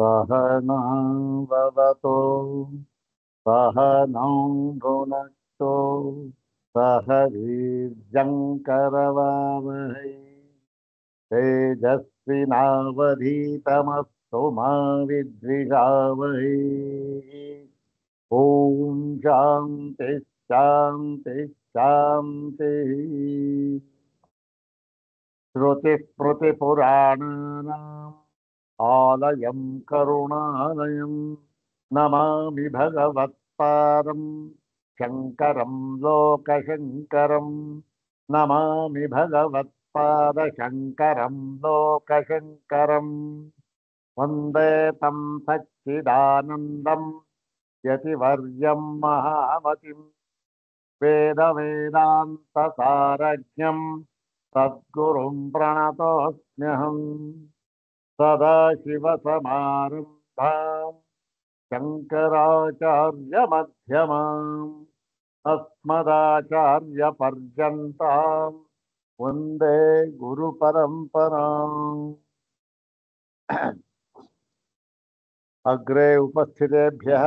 सहनाववतु सहनौ भुनक्तु सह वीर्यङ्करवावहै तेजस्विनावधीतमस्तु मा विद्विषावहै। ॐ शान्ति शान्ति शान्तिः। श्रुतिस्मृतिपुराणानाम् आलयं करुणालयं नमामि भगवत्पादं शङ्करं लोकशङ्करं नमामि भगवत्पादशङ्करं लोकशङ्करं वन्दे तं सच्चिदानन्दं यतिवर्यं महामतिं वेदवेदान्तसारज्ञं सद्गुरुं प्रणतोऽस्म्यहम् सदाशिवसमारम्भां शङ्कराचार्यमध्यमाम् अस्मदाचार्यपर्यन्तां वन्दे गुरुपरम्पराम्। अग्रे उपस्थितेभ्यः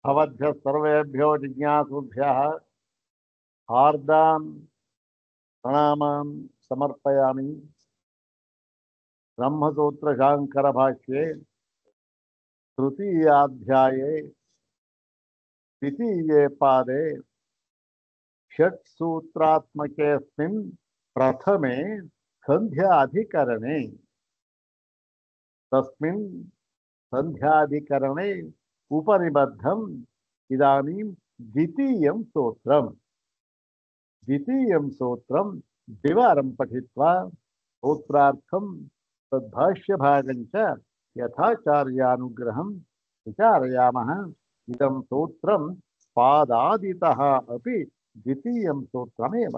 भवद्भ्यः सर्वेभ्यो जिज्ञासुभ्यः हार्दान् प्रणामान् समर्पयामि। ब्रह्मसूत्र शांकर भाष्ये तृतीयाध्याये द्वितीये पादे षट्सूत्रात्मकेऽस्मिन् प्रथमे संध्याधिकरणे तस्मिन् संध्याधिकरणे उपनिबद्धम् इदानीं द्वितीयं सूत्रं द्विवारं पठित्वा सूत्रार्थं तद्भाष्यभागं च यथाचार्यानुग्रहं विचारयामः। इदं सूत्रं पादादितः अपि द्वितीयं सूत्रमेव।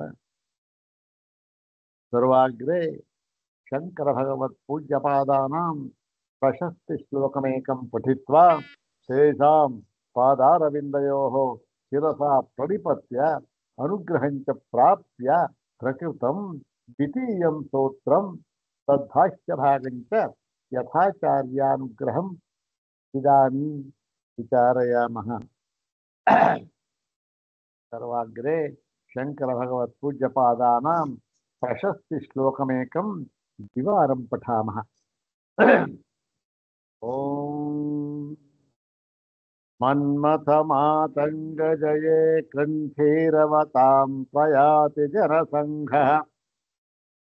सर्वाग्रे शंकर भगवत पूज्यपादानां प्रशस्ति श्लोकमेकं पठित्वा तेषां पादारविन्दयोः शिरसा प्रणिपत्य अनुग्रहं च प्राप्य प्रकृतं द्वितीयं सूत्रं तद्भाष्यभागं च यथाचार्यानुग्रहम् इदानीं विचारयामः। सर्वाग्रे शंकर भगवत पूज्यपादानां प्रशस्ति श्लोकमेकं द्विवारं पठामः। ओम मन्मथमातङ्गजये कण्ठीरवतां प्रयाति जनसङ्घः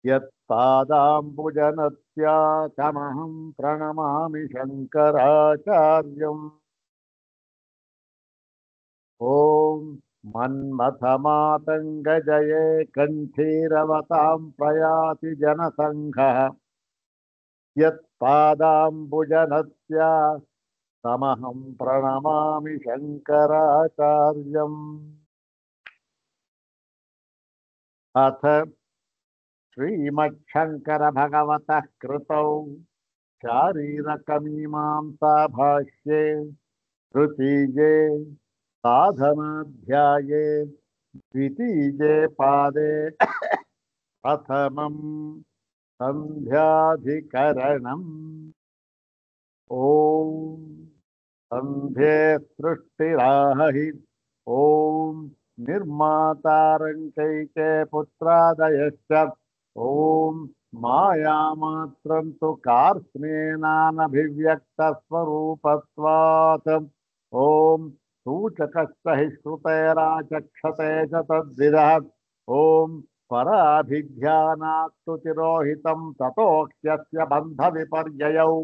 यत्पादाम्बुजनत्या तमहं प्रणमामि शङ्कराचार्यम्। ओम मन्मथमातङ्गजये कण्ठीरवतां प्रयाति जनसङ्घः यत्पादाम्बुजनत्या तमहं प्रणमामि शङ्कराचार्यम्। अथ श्रीमच्छङ्कर भगवतः कृतौ शारीरकमीमांसा भाष्ये तृतीये साधनाध्याये द्वितीये पादे प्रथमं संध्याधिकरणम्। ओम संध्ये सृष्टिराहि ओम निर्मातारंचैके पुत्रादयश्च ओम मायामात्रं तु कार्ष्णेनानभिव्यक्तस्वरूपत्वात् ओम सूचकस्य हि श्रुतेराचक्षते च तद्विदः ओम पराभिध्यानात्तु तिरोहितं ततोऽख्यस्य बन्धविपर्ययौ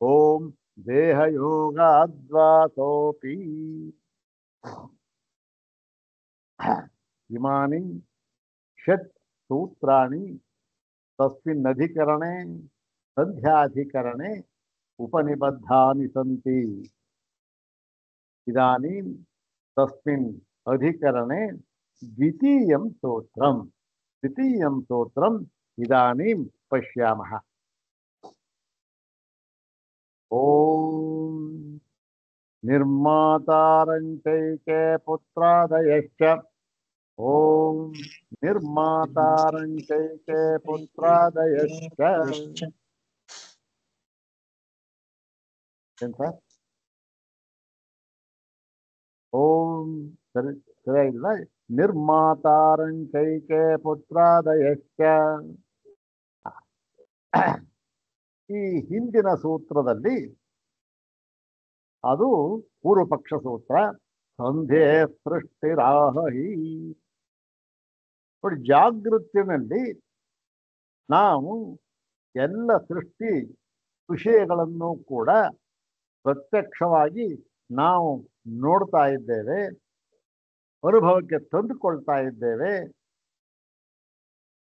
ओम देहयोगाद्वासोऽपि। इमानि षट् सूत्राणि तस्मिन्नधिकरणे संध्याधिकरणे उपनिबद्धानि सन्ति। इदानीं तस्मिन् अधिकरणे द्वितीयं सूत्रम् इदानीं पश्यामः। ओम निर्मातारंचैके पुत्रादयश्च ओम निर्मातारंचैके पुत्रादयश्च ಏನ್ ಸರ್? ಓಂ ಸರಿ ಸರಿಯಾಗಿಲ್ಲ. ನಿರ್ಮಾತಾರಂಚೈಕೆ ಪುತ್ರಾದಯಶ್ಚ. ಈ ಹಿಂದಿನ ಸೂತ್ರದಲ್ಲಿ ಅದು ಪೂರ್ವಪಕ್ಷ ಸೂತ್ರ. ಸಂಧೆ ಸೃಷ್ಟಿರಾಹಿ. ನೋಡಿ, ಜಾಗೃತಿನಲ್ಲಿ ನಾವು ಎಲ್ಲ ಸೃಷ್ಟಿ ವಿಷಯಗಳನ್ನು ಕೂಡ ಪ್ರತ್ಯಕ್ಷವಾಗಿ ನಾವು ನೋಡ್ತಾ ಇದ್ದೇವೆ, ಅನುಭವಕ್ಕೆ ತಂದುಕೊಳ್ತಾ ಇದ್ದೇವೆ.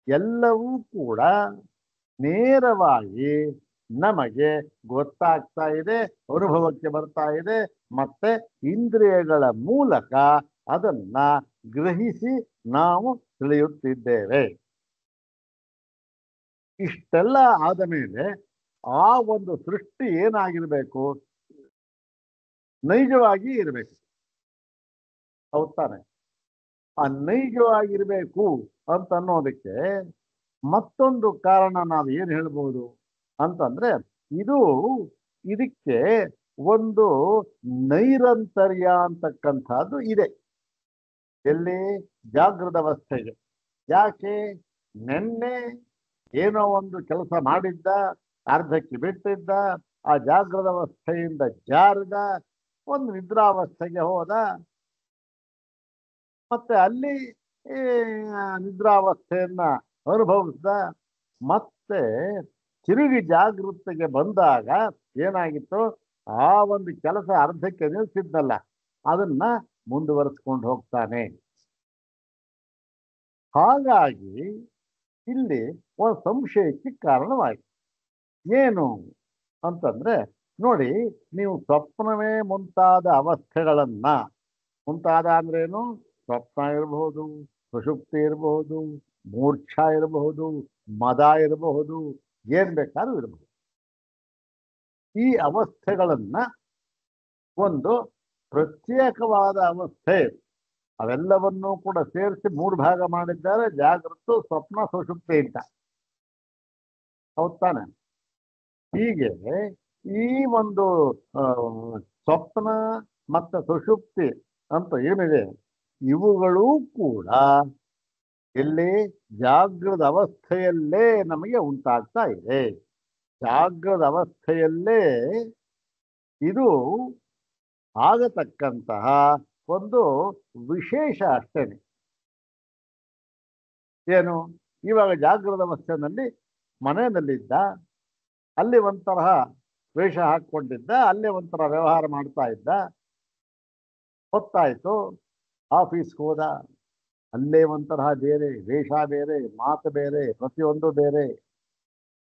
ಎಲ್ಲವೂ ಕೂಡ ನೇರವಾಗಿ ನಮಗೆ ಗೊತ್ತಾಗ್ತಾ ಇದೆ, ಅನುಭವಕ್ಕೆ ಬರ್ತಾ ಇದೆ, ಮತ್ತೆ ಇಂದ್ರಿಯಗಳ ಮೂಲಕ ಅದನ್ನ ಗ್ರಹಿಸಿ ನಾವು ತಿಳಿಯುತ್ತಿದ್ದೇವೆ. ಇಷ್ಟೆಲ್ಲ ಆದ ಮೇಲೆ ಆ ಒಂದು ಸೃಷ್ಟಿ ಏನಾಗಿರ್ಬೇಕು? ನೈಜವಾಗಿ ಇರಬೇಕು. ಹೌದ್ ತಾನೆ? ಆ ನೈಜವಾಗಿರ್ಬೇಕು ಅಂತ ಅನ್ನೋದಕ್ಕೆ ಮತ್ತೊಂದು ಕಾರಣ ನಾವು ಏನ್ ಹೇಳ್ಬೋದು ಅಂತಂದ್ರೆ, ಇದಕ್ಕೆ ಒಂದು ನೈರಂತರ್ಯ ಅಂತಕ್ಕಂಥದ್ದು ಇದೆ. ಎಲ್ಲಿ? ಜಾಗೃತ ಅವಸ್ಥೆಗೆ. ಯಾಕೆ? ನೆನ್ನೆ ಏನೋ ಒಂದು ಕೆಲಸ ಮಾಡಿದ್ದ, ಅರ್ಧಕ್ಕೆ ಬಿಟ್ಟಿದ್ದ, ಆ ಜಾಗೃತ ಅವಸ್ಥೆಯಿಂದ ಜಾರಿದ, ಒಂದು ನಿದ್ರಾವಸ್ಥೆಗೆ ಹೋದ, ಮತ್ತೆ ಅಲ್ಲಿ ನಿದ್ರಾವಸ್ಥೆಯನ್ನ ಅನುಭವಿಸ್ದ. ಮತ್ತೆ ತಿರುಗಿ ಜಾಗೃತಿಗೆ ಬಂದಾಗ ಏನಾಗಿತ್ತು? ಆ ಒಂದು ಕೆಲಸ ಅರ್ಧಕ್ಕೆ ನಿಲ್ಸಿದ್ನಲ್ಲ, ಅದನ್ನ ಮುಂದುವರಿಸ್ಕೊಂಡು ಹೋಗ್ತಾನೆ. ಹಾಗಾಗಿ ಇಲ್ಲಿ ಒಂದು ಸಂಶಯಕ್ಕೆ ಕಾರಣವಾಯಿತು. ಏನು ಅಂತಂದ್ರೆ, ನೋಡಿ, ನೀವು ಸ್ವಪ್ನವೇ ಮುಂತಾದ ಅವಸ್ಥೆಗಳನ್ನ, ಮುಂತಾದ ಅಂದ್ರೇನು? ಸ್ವಪ್ನ ಇರಬಹುದು, ಸುಷುಪ್ತಿ ಇರಬಹುದು, ಮೂರ್ಛಾ ಇರಬಹುದು, ಮದ ಇರಬಹುದು, ಏನ್ ಬೇಕಾದ್ರೂ ಇರಬಹುದು. ಈ ಅವಸ್ಥೆಗಳನ್ನ ಒಂದು ಪ್ರತ್ಯೇಕವಾದ ಅವಸ್ಥೆ, ಅವೆಲ್ಲವನ್ನೂ ಕೂಡ ಸೇರಿಸಿ 3 ಭಾಗ ಮಾಡಿದ್ದಾರೆ: ಜಾಗೃತ, ಸ್ವಪ್ನ, ಸುಷುಪ್ತಿ ಅಂತ. ಹೌದ್ ತಾನೆ? ಹೀಗೆ ಈ ಒಂದು ಸ್ವಪ್ನ ಮತ್ತು ಸುಷುಪ್ತಿ ಅಂತ ಏನಿದೆ, ಇವುಗಳೂ ಕೂಡ ಇಲ್ಲಿ ಜಾಗೃತ ಅವಸ್ಥೆಯಲ್ಲೇ ನಮಗೆ ಉಂಟಾಗ್ತಾ ಇದೆ. ಜಾಗೃತ ಅವಸ್ಥೆಯಲ್ಲೇ ಇದು ಆಗತಕ್ಕಂತಹ ಒಂದು ವಿಶೇಷ ಅಷ್ಟೇನೆ. ಏನು? ಇವಾಗ ಜಾಗೃತ ಅವಸ್ಥೆಯಲ್ಲಿ ಮನೆಯಲ್ಲಿದ್ದ, ಅಲ್ಲಿ ಒಂಥರ ವೇಷ ಹಾಕೊಂಡಿದ್ದ, ಅಲ್ಲೇ ಒಂಥರ ವ್ಯವಹಾರ ಮಾಡ್ತಾ ಇದ್ದ. ಹೊತ್ತಾಯ್ತು, ಆಫೀಸ್ಗೆ ಹೋದ, ಅಲ್ಲೇ ಒಂಥರ ಬೇರೆ ವೇಷ, ಬೇರೆ ಮಾತು, ಬೇರೆ ಪ್ರತಿಯೊಂದು ಬೇರೆ.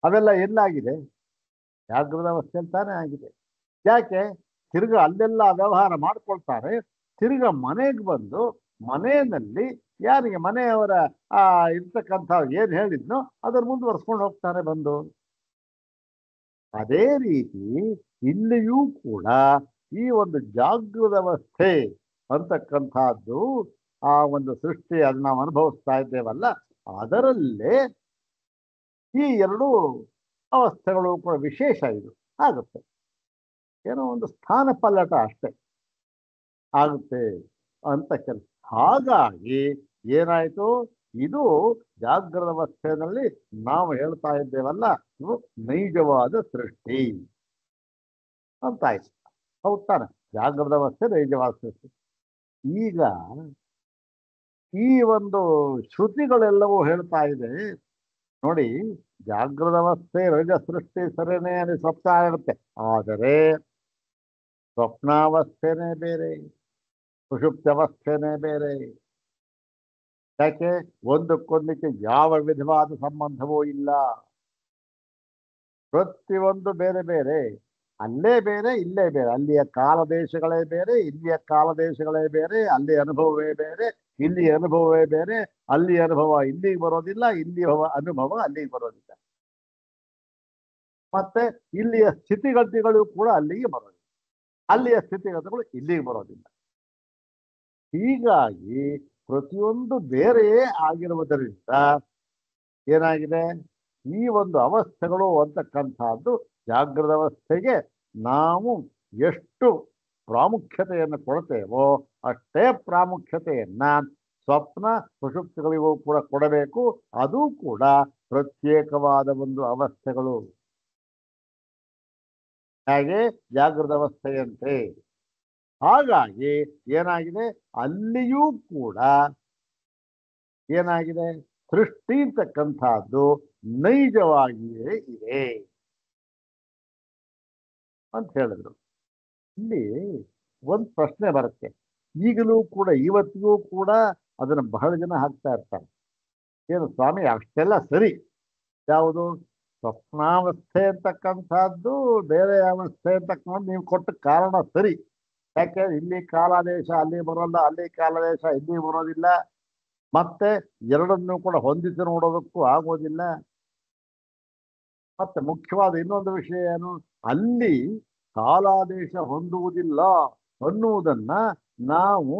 ಅವೆಲ್ಲ ಎಲ್ಲಾಗಿದೆ? ಜಾಗೃತ ಅವಸ್ಥೆಯಲ್ಲಿ ತಾನೇ ಆಗಿದೆ. ಯಾಕೆ? ತಿರ್ಗ ಅಲ್ಲೆಲ್ಲ ವ್ಯವಹಾರ ಮಾಡ್ಕೊಳ್ತಾರೆ, ತಿರ್ಗ ಮನೆಗೆ ಬಂದು ಮನೆಯಲ್ಲಿ ಯಾರಿಗೆ ಮನೆಯವರ ಇರ್ತಕ್ಕಂಥ ಏನ್ ಹೇಳಿದ್ನೋ ಅದರ ಮುಂದುವರ್ಸ್ಕೊಂಡು ಹೋಗ್ತಾರೆ ಬಂದು. ಅದೇ ರೀತಿ ಇಲ್ಲಿಯೂ ಕೂಡ ಈ ಒಂದು ಜಾಗೃತ ಅವಸ್ಥೆ ಅಂತಕ್ಕಂಥದ್ದು, ಆ ಒಂದು ಸೃಷ್ಟಿ ಅದನ್ನ ನಾವು ಅನುಭವಿಸ್ತಾ ಇದ್ದೇವಲ್ಲ, ಅದರಲ್ಲೇ ಈ 2 ಅವಸ್ಥೆಗಳು ಕೂಡ ವಿಶೇಷ ಇದು ಆಗುತ್ತೆ. ಏನೋ ಒಂದು ಸ್ಥಾನ ಪಲ್ಲಟ ಅಷ್ಟೇ ಆಗುತ್ತೆ ಅಂತ ಕೆಲಸ. ಹಾಗಾಗಿ ಏನಾಯ್ತು? ಇದು ಜಾಗೃತ ಅವಸ್ಥೆಯಲ್ಲಿ ನಾವು ಹೇಳ್ತಾ ಇದ್ದೇವಲ್ಲ, ಇದು ನೈಜವಾದ ಸೃಷ್ಟಿ ಅಂತಾಯ್ತು. ಹೌದ್ ತಾನೆ? ಜಾಗೃತ ಅವಸ್ಥೆ ನೈಜವಾದ ಸೃಷ್ಟಿ. ಈಗ ಈ ಒಂದು ಶ್ರುತಿಗಳೆಲ್ಲವೂ ಹೇಳ್ತಾ ಇದೆ ನೋಡಿ, ಜಾಗೃತ ಅವಸ್ಥೆ ರಜ ಸೃಷ್ಟಿ ಸರಿನೇ, ಅಲ್ಲಿ ಸ್ವಪ್ನ ಆಗುತ್ತೆ. ಆದರೆ ಸ್ವಪ್ನಾವಸ್ಥೆನೇ ಬೇರೆ, ಸುಷುಪ್ತಾವಸ್ಥೆನೇ ಬೇರೆ. ಯಾಕೆ? ಒಂದಕ್ಕೊಂದಕ್ಕೆ ಯಾವ ವಿಧವಾದ ಸಂಬಂಧವೂ ಇಲ್ಲ. ಪ್ರತಿಯೊಂದು ಬೇರೆ ಬೇರೆ, ಅಲ್ಲೇ ಬೇರೆ, ಇಲ್ಲೇ ಬೇರೆ. ಅಲ್ಲಿಯ ಕಾಲದೇಶಗಳೇ ಬೇರೆ, ಇಲ್ಲಿಯ ಕಾಲದೇಶಗಳೇ ಬೇರೆ. ಅಲ್ಲಿ ಅನುಭವವೇ ಬೇರೆ, ಇಲ್ಲಿ ಅನುಭವವೇ ಬೇರೆ. ಅಲ್ಲಿ ಅನುಭವ ಇಲ್ಲಿಗೆ ಬರೋದಿಲ್ಲ, ಇಲ್ಲಿ ಅನುಭವ ಅಲ್ಲಿಗೆ ಬರೋದಿಲ್ಲ. ಮತ್ತೆ ಇಲ್ಲಿಯ ಸ್ಥಿತಿಗತಿಗಳು ಕೂಡ ಅಲ್ಲಿಗೆ ಬರೋದಿಲ್ಲ, ಅಲ್ಲಿಯ ಸ್ಥಿತಿಗತಿಗಳು ಇಲ್ಲಿಗೆ ಬರೋದಿಲ್ಲ. ಹೀಗಾಗಿ ಪ್ರತಿಯೊಂದು ಬೇರೆಯೇ ಆಗಿರುವುದರಿಂದ ಏನಾಗಿದೆ? ಈ ಒಂದು ಅವಸ್ಥೆಗಳು ಅಂತಕ್ಕಂಥದ್ದು ಜಾಗೃತ ಅವಸ್ಥೆಗೆ ನಾವು ಎಷ್ಟು ಪ್ರಾಮುಖ್ಯತೆಯನ್ನು ಕೊಡ್ತೇವೋ ಅಷ್ಟೇ ಪ್ರಾಮುಖ್ಯತೆಯನ್ನ ಸ್ವಪ್ನ ಸುಷುಪ್ತಿಗಳಿಗೂ ಕೂಡ ಕೊಡಬೇಕು. ಅದು ಕೂಡ ಪ್ರತ್ಯೇಕವಾದ ಒಂದು ಅವಸ್ಥೆಗಳು. ಹಾಗೆ ಜಾಗೃತ ಅವಸ್ಥೆಯಂತೆ. ಹಾಗಾಗಿ ಏನಾಗಿದೆ, ಅಲ್ಲಿಯೂ ಕೂಡ ಏನಾಗಿದೆ, ಸೃಷ್ಟಿ ಅಂತಕ್ಕಂಥದ್ದು ನೈಜವಾಗಿಯೇ ಇದೆ ಅಂತ ಹೇಳಿದ್ರು. ಇಲ್ಲಿ ಒಂದು ಪ್ರಶ್ನೆ ಬರುತ್ತೆ. ಈಗಲೂ ಕೂಡ, ಇವತ್ತಿಗೂ ಕೂಡ ಅದನ್ನ ಬಹಳ ಜನ ಹಾಕ್ತಾ ಇರ್ತಾರೆ. ಏನು ಸ್ವಾಮಿ ಅಷ್ಟೆಲ್ಲ ಸರಿ, ಯಾವುದು ಸ್ವಪ್ನಾವಸ್ಥೆ ಅಂತಕ್ಕಂಥದ್ದು ಬೇರೆ ಅವಸ್ಥೆ ಅಂತಕ್ಕಂಥ ನೀವು ಕೊಟ್ಟ ಕಾರಣ ಸರಿ. ಯಾಕೆ ಇಲ್ಲಿ ಕಾಲಾದೇಶ ಅಲ್ಲಿ ಬರೋಲ್ಲ, ಅಲ್ಲಿ ಕಾಲಾದೇಶ ಇಲ್ಲಿ ಬರೋದಿಲ್ಲ, ಮತ್ತೆ ಎರಡನ್ನೂ ಕೂಡ ಹೊಂದಿಸಿ ನೋಡೋದಕ್ಕೂ ಆಗೋದಿಲ್ಲ. ಮತ್ತೆ ಮುಖ್ಯವಾದ ಇನ್ನೊಂದು ವಿಷಯ ಏನು, ಅಲ್ಲಿ ಕಾಲಾದೇಶ ಹೊಂದುವುದಿಲ್ಲ ಅನ್ನುವುದನ್ನ ನಾವು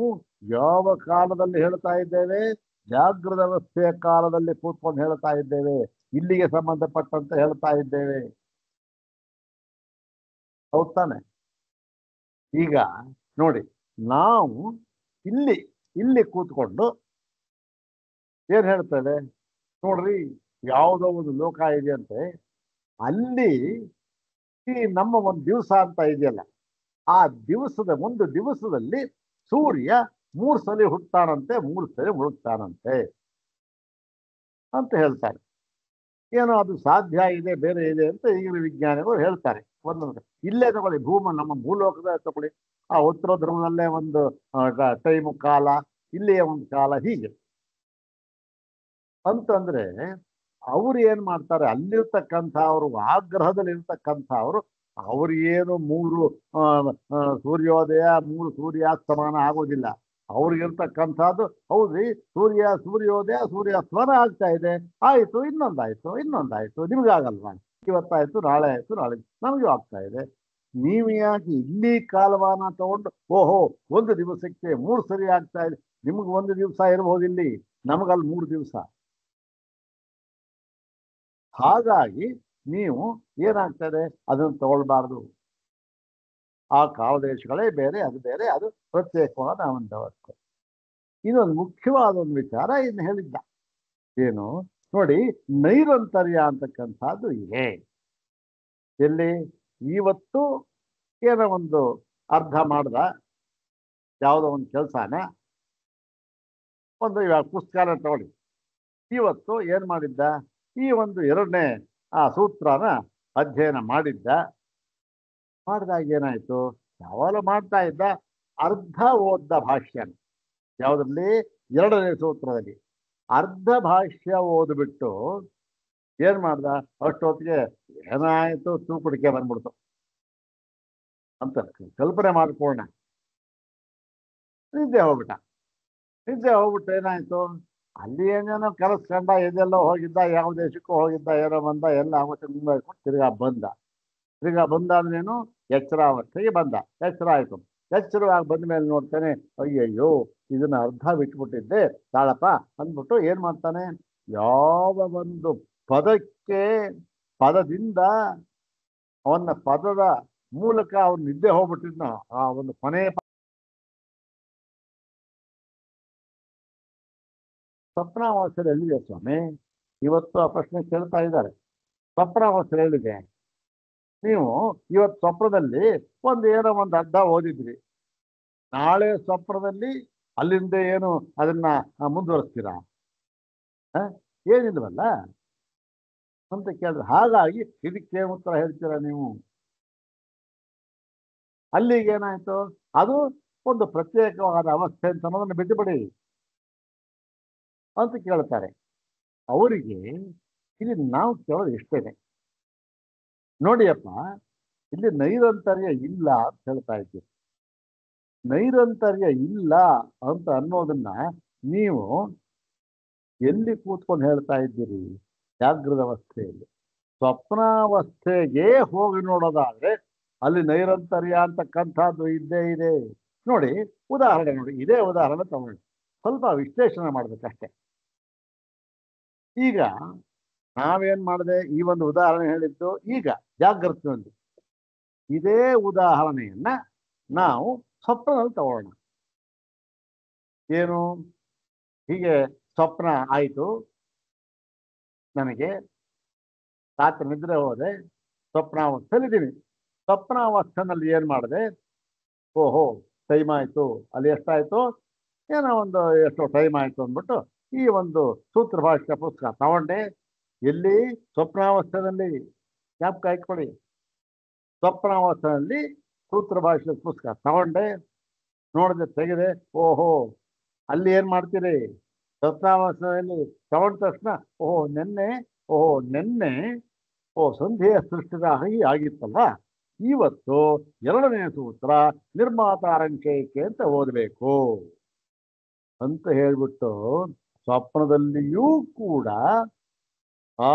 ಯಾವ ಕಾಲದಲ್ಲಿ ಹೇಳ್ತಾ ಇದ್ದೇವೆ, ಜಾಗೃತ ಅವಸ್ಥೆಯ ಕಾಲದಲ್ಲಿ ಕೂತ್ಕೊಂಡು ಹೇಳ್ತಾ ಇದ್ದೇವೆ, ಇಲ್ಲಿಗೆ ಸಂಬಂಧಪಟ್ಟಂತೆ ಹೇಳ್ತಾ ಇದ್ದೇವೆ. ಹೌದ್ ತಾನೆ? ಈಗ ನೋಡಿ, ನಾವು ಇಲ್ಲಿ ಇಲ್ಲಿ ಕೂತ್ಕೊಂಡು ಏನ್ ಹೇಳ್ತೇವೆ ನೋಡ್ರಿ, ಯಾವುದೋ ಒಂದು ಲೋಕ ಇದೆಯಂತೆ, ಅಲ್ಲಿ ಈ ನಮ್ಮ ಒಂದು ದಿವಸ ಅಂತ ಇದೆಯಲ್ಲ, ಆ ಒಂದು ದಿವಸದಲ್ಲಿ ಸೂರ್ಯ 3 ಸಲ ಹುಟ್ಟಾನಂತೆ, 3 ಸಲ ಮುಳುಗ್ತಾನಂತೆ ಅಂತ ಹೇಳ್ತಾರೆ. ಏನೋ ಅದು ಸಾಧ್ಯ ಇದೆ, ಬೇರೆ ಇದೆ ಅಂತ ಈಗಿನ ವಿಜ್ಞಾನಿಗಳು ಹೇಳ್ತಾರೆ. ಒಂದೊಂದು ಇಲ್ಲೇ ತಗೊಳ್ಳಿ, ನಮ್ಮ ಭೂಲೋಕದ ತಗೊಳ್ಳಿ, ಆ ಉತ್ತರ ಧ್ರುವದಲ್ಲೇ ಒಂದು ಟೈಮು ಕಾಲ, ಇಲ್ಲಿಯೇ ಒಂದು ಕಾಲ, ಹೀಗೆ ಅಂತಂದ್ರೆ ಅವ್ರು ಏನ್ ಮಾಡ್ತಾರೆ, ಅಲ್ಲಿರ್ತಕ್ಕಂಥ ಅವರು ಆಗ್ರಹದಲ್ಲಿ ಇರ್ತಕ್ಕಂಥವ್ರು, ಅವ್ರಿಗೇನು 3 ಸೂರ್ಯೋದಯ 3 ಸೂರ್ಯಾಸ್ತಮಾನ ಆಗೋದಿಲ್ಲ. ಅವ್ರಿಗಿರ್ತಕ್ಕಂಥದ್ದು ಹೌದ್ರಿ, ಸೂರ್ಯೋದಯ ಸೂರ್ಯಾಸ್ತಮಾನ ಆಗ್ತಾ ಇದೆ, ಆಯ್ತು ಇನ್ನೊಂದಾಯ್ತು, ನಿಮ್ಗಾಗಲ್ವಾ? ಇವತ್ತಾಯ್ತು, ನಾಳೆ ಆಯ್ತು, ನಾಳೆ ನಮಗೂ ಆಗ್ತಾ ಇದೆ. ನೀವು ಯಾಕೆ ಇಲ್ಲಿ ಕಾಲಮಾನ ತಗೊಂಡು ಓಹೋ ಒಂದು ದಿವಸಕ್ಕೆ 3 ಸರಿ ಆಗ್ತಾ ಇದೆ, ನಿಮ್ಗೆ ಒಂದು ದಿವಸ ಇರಬಹುದಿಲ್ಲಿ, ನಮಗಲ್ಲಿ 3 ದಿವಸ. ಹಾಗಾಗಿ ನೀವು ಏನಾಗ್ತದೆ ಅದನ್ನು ತಗೊಳ್ಬಾರ್ದು. ಆ ಕಾಲದೇಶಗಳೇ ಬೇರೆ, ಅದು ಬೇರೆ, ಅದು ಪ್ರತ್ಯೇಕವಾದ ಒಂದು ಅವಸ್ಥೆ. ಇನ್ನೊಂದು ಮುಖ್ಯವಾದ ಒಂದು ವಿಚಾರ ಇನ್ನು ಹೇಳಿದ್ದ, ಏನು ನೋಡಿ, ನೈರಂತರ್ಯ ಅಂತಕ್ಕಂಥದ್ದು ಇದೆ. ಎಲ್ಲಿ ಇವತ್ತು ಏನೋ ಒಂದು ಅರ್ಧ ಮಾಡ್ದ ಯಾವುದೋ ಒಂದು ಕೆಲಸನ, ಒಂದು ಇವಾಗ ಪುಸ್ತಕನ ತಗೊಳ್ಳಿ, ಇವತ್ತು ಏನ್ ಮಾಡಿದ್ದ, ಈ ಒಂದು 2ನೇ ಆ ಸೂತ್ರನ ಅಧ್ಯಯನ ಮಾಡಿದಾಗ ಏನಾಯ್ತು, ಯಾವಾಗಲೂ ಮಾಡ್ತಾ ಇದ್ದ, ಅರ್ಧ ಓದ್ದ ಭಾಷ್ಯನ, ಯಾವುದ್ರಲ್ಲಿ 2ನೇ ಸೂತ್ರದಲ್ಲಿ ಅರ್ಧ ಭಾಷ್ಯ ಓದ್ಬಿಟ್ಟು ಏನ್ ಮಾಡ್ದ, ಅಷ್ಟೊತ್ತಿಗೆ ಏನಾಯ್ತು, ತೂಕುಡಿಕೆ ಬಂದ್ಬಿಡ್ತು ಅಂತ ಕಲ್ಪನೆ ಮಾಡ್ಕೊಳ್ಳೋಣ. ನಿದ್ದೆ ಹೋಗ್ಬಿಟ್ಟು ಏನಾಯ್ತು, ಅಲ್ಲಿ ಏನೇನೋ ಕರೆಸ್ಕೊಂಡ, ಇದೆಲ್ಲೋ ಹೋಗಿದ್ದ, ಯಾವ ದೇಶಕ್ಕೂ ಹೋಗಿದ್ದ, ಏನೋ ಬಂದ, ಎಲ್ಲ ಅವತ್ತು ಮುಂಬೈಕೊಂಡು ತಿರ್ಗಾ ಬಂದಾದ್ರೇನು ಎಚ್ಚರಾವಸ್ಥೆಗೆ ಬಂದ. ಎಚ್ಚರ ಆಯ್ತು, ಎಚ್ಚರವಾಗಿ ಬಂದ ಮೇಲೆ ನೋಡ್ತಾನೆ, ಅಯ್ಯಯ್ಯೋ ಇದನ್ನ ಅರ್ಧ ಬಿಟ್ಬಿಟ್ಟಿದ್ದೆ, ತಾಳಪ್ಪ ಅಂದ್ಬಿಟ್ಟು ಏನ್ ಮಾಡ್ತಾನೆ, ಯಾವ ಒಂದು ಪದದಿಂದ ಅವನ ಪದದ ಮೂಲಕ ಅವ್ನು ನಿದ್ದೆ ಹೋಗ್ಬಿಟ್ಟಿದ್ನೋ, ಆ ಒಂದು ಕೊನೆಯ ಸ್ವಪ್ನಾವಸ್ಥೆ ಎಲ್ಲಿದೆ ಸ್ವಾಮಿ? ಇವತ್ತು ಆ ಪ್ರಶ್ನೆ ಕೇಳ್ತಾ ಇದ್ದಾರೆ. ಸ್ವಪ್ನಾವಸ್ಥೆ ಎಲ್ಲಿದೆ? ನೀವು ಇವತ್ತು ಸ್ವಪ್ನದಲ್ಲಿ ಏನೋ ಒಂದು ಅರ್ಧ ಓದಿದ್ರಿ, ನಾಳೆ ಸ್ವಪ್ನದಲ್ಲಿ ಅಲ್ಲಿಂದ ಏನು ಅದನ್ನ ಮುಂದುವರಿಸ್ತೀರಾ? ಏನಿಲ್ವಲ್ಲ ಅಂತ ಕೇಳಿದ್ರೆ, ಹಾಗಾಗಿ ಇದಕ್ಕೆ ಉತ್ತರ ಹೇಳ್ತೀರಾ ನೀವು. ಅಲ್ಲಿಗೆ ಏನಾಯ್ತು, ಅದು ಒಂದು ಪ್ರತ್ಯೇಕವಾದ ಅವಸ್ಥೆ ಅಂತ ಅನ್ನೋದನ್ನು ಬಿಟ್ಟುಬಿಡಿ ಅಂತ ಕೇಳ್ತಾರೆ. ಅವರಿಗೆ ಇಲ್ಲಿ ನಾವು ಕೇಳೋದು ಇಷ್ಟೇನೆ, ನೋಡಿಯಪ್ಪ ಇಲ್ಲಿ ನೈರಂತರ್ಯ ಇಲ್ಲ ಅಂತ ಹೇಳ್ತಾ ಇದ್ದೀವಿ. ನೈರಂತರ್ಯ ಇಲ್ಲ ಅಂತ ಅನ್ನೋದನ್ನ ನೀವು ಎಲ್ಲಿ ಕೂತ್ಕೊಂಡು ಹೇಳ್ತಾ ಇದ್ದೀರಿ? ಜಾಗೃತ ಅವಸ್ಥೆಯಲ್ಲಿ. ಸ್ವಪ್ನಾವಸ್ಥೆಗೆ ಹೋಗಿ ನೋಡೋದಾದ್ರೆ ಅಲ್ಲಿ ನೈರಂತರ್ಯ ಅಂತಕ್ಕಂಥದ್ದು ಇದ್ದೇ ಇದೆ. ನೋಡಿ, ಉದಾಹರಣೆ ನೋಡಿ, ಇದೇ ಉದಾಹರಣೆ ತಗೊಳ್ಳಿ, ಸ್ವಲ್ಪ ವಿಶ್ಲೇಷಣೆ ಮಾಡ್ಬೇಕಷ್ಟೆ. ಈಗ ನಾವೇನ್ ಮಾಡಿದೆ, ಈ ಒಂದು ಉದಾಹರಣೆ ಹೇಳಿದ್ದು ಈಗ ಜಾಗೃತಿನಲ್ಲಿ. ಇದೇ ಉದಾಹರಣೆಯನ್ನ ನಾವು ಸ್ವಪ್ನದಲ್ಲಿ ತಗೊಳ್ಳೋಣ. ಏನು, ಹೀಗೆ ಸ್ವಪ್ನ ಆಯಿತು ನನಗೆ, ರಾತ್ರಿ ನಿದ್ರೆ ಹೋದೆ, ಸ್ವಪ್ನಾವಸ್ಥೆಯಲ್ಲಿದ್ದೀನಿ. ಸ್ವಪ್ನಾವಸ್ಥೆನಲ್ಲಿ ಏನು ಮಾಡಿದೆ, ಓಹೋ ಟೈಮ್ ಆಯಿತು, ಅಲ್ಲಿ ಎಷ್ಟಾಯಿತು, ಏನೋ ಒಂದು ಎಷ್ಟೋ ಟೈಮ್ ಆಯಿತು ಅಂದ್ಬಿಟ್ಟು ಈ ಒಂದು ಸೂತ್ರ ಭಾಷೆ ಪುಸ್ತಕ ತಗೊಂಡೆ. ಎಲ್ಲಿ, ಸ್ವಪ್ನಾವಸ್ಥೆಯಲ್ಲಿ. ಜ್ಞಾಪಕ ಇಟ್ಕೊಳ್ಳಿ, ಸ್ವಪ್ನಾವಸ್ಥೆಯಲ್ಲಿ ಸೂತ್ರ ಭಾಷೆ ಪುಸ್ತಕ ತಗೊಂಡೆ, ನೋಡಿದೆ, ತೆಗೆದೆ. ಓಹೋ, ಅಲ್ಲಿ ಏನು ಮಾಡ್ತೀರಿ, ಸ್ವಪ್ನಾವಸ್ಥೆಯಲ್ಲಿ ತಗೊಂಡ ತಕ್ಷಣ ನೆನ್ನೆ ಸಂಧ್ಯೆಯ ಸೃಷ್ಟಿದ ಹಾಗೆ ಆಗಿತ್ತಲ್ಲ, ಇವತ್ತು ಎರಡನೇ ಸೂತ್ರ ನಿರ್ಮಾತಾರಂಚಯಕ್ಕೆ ಅಂತ ಓದಬೇಕು ಅಂತ ಹೇಳ್ಬಿಟ್ಟು ಸ್ವಪ್ನದಲ್ಲಿಯೂ ಕೂಡ ಆ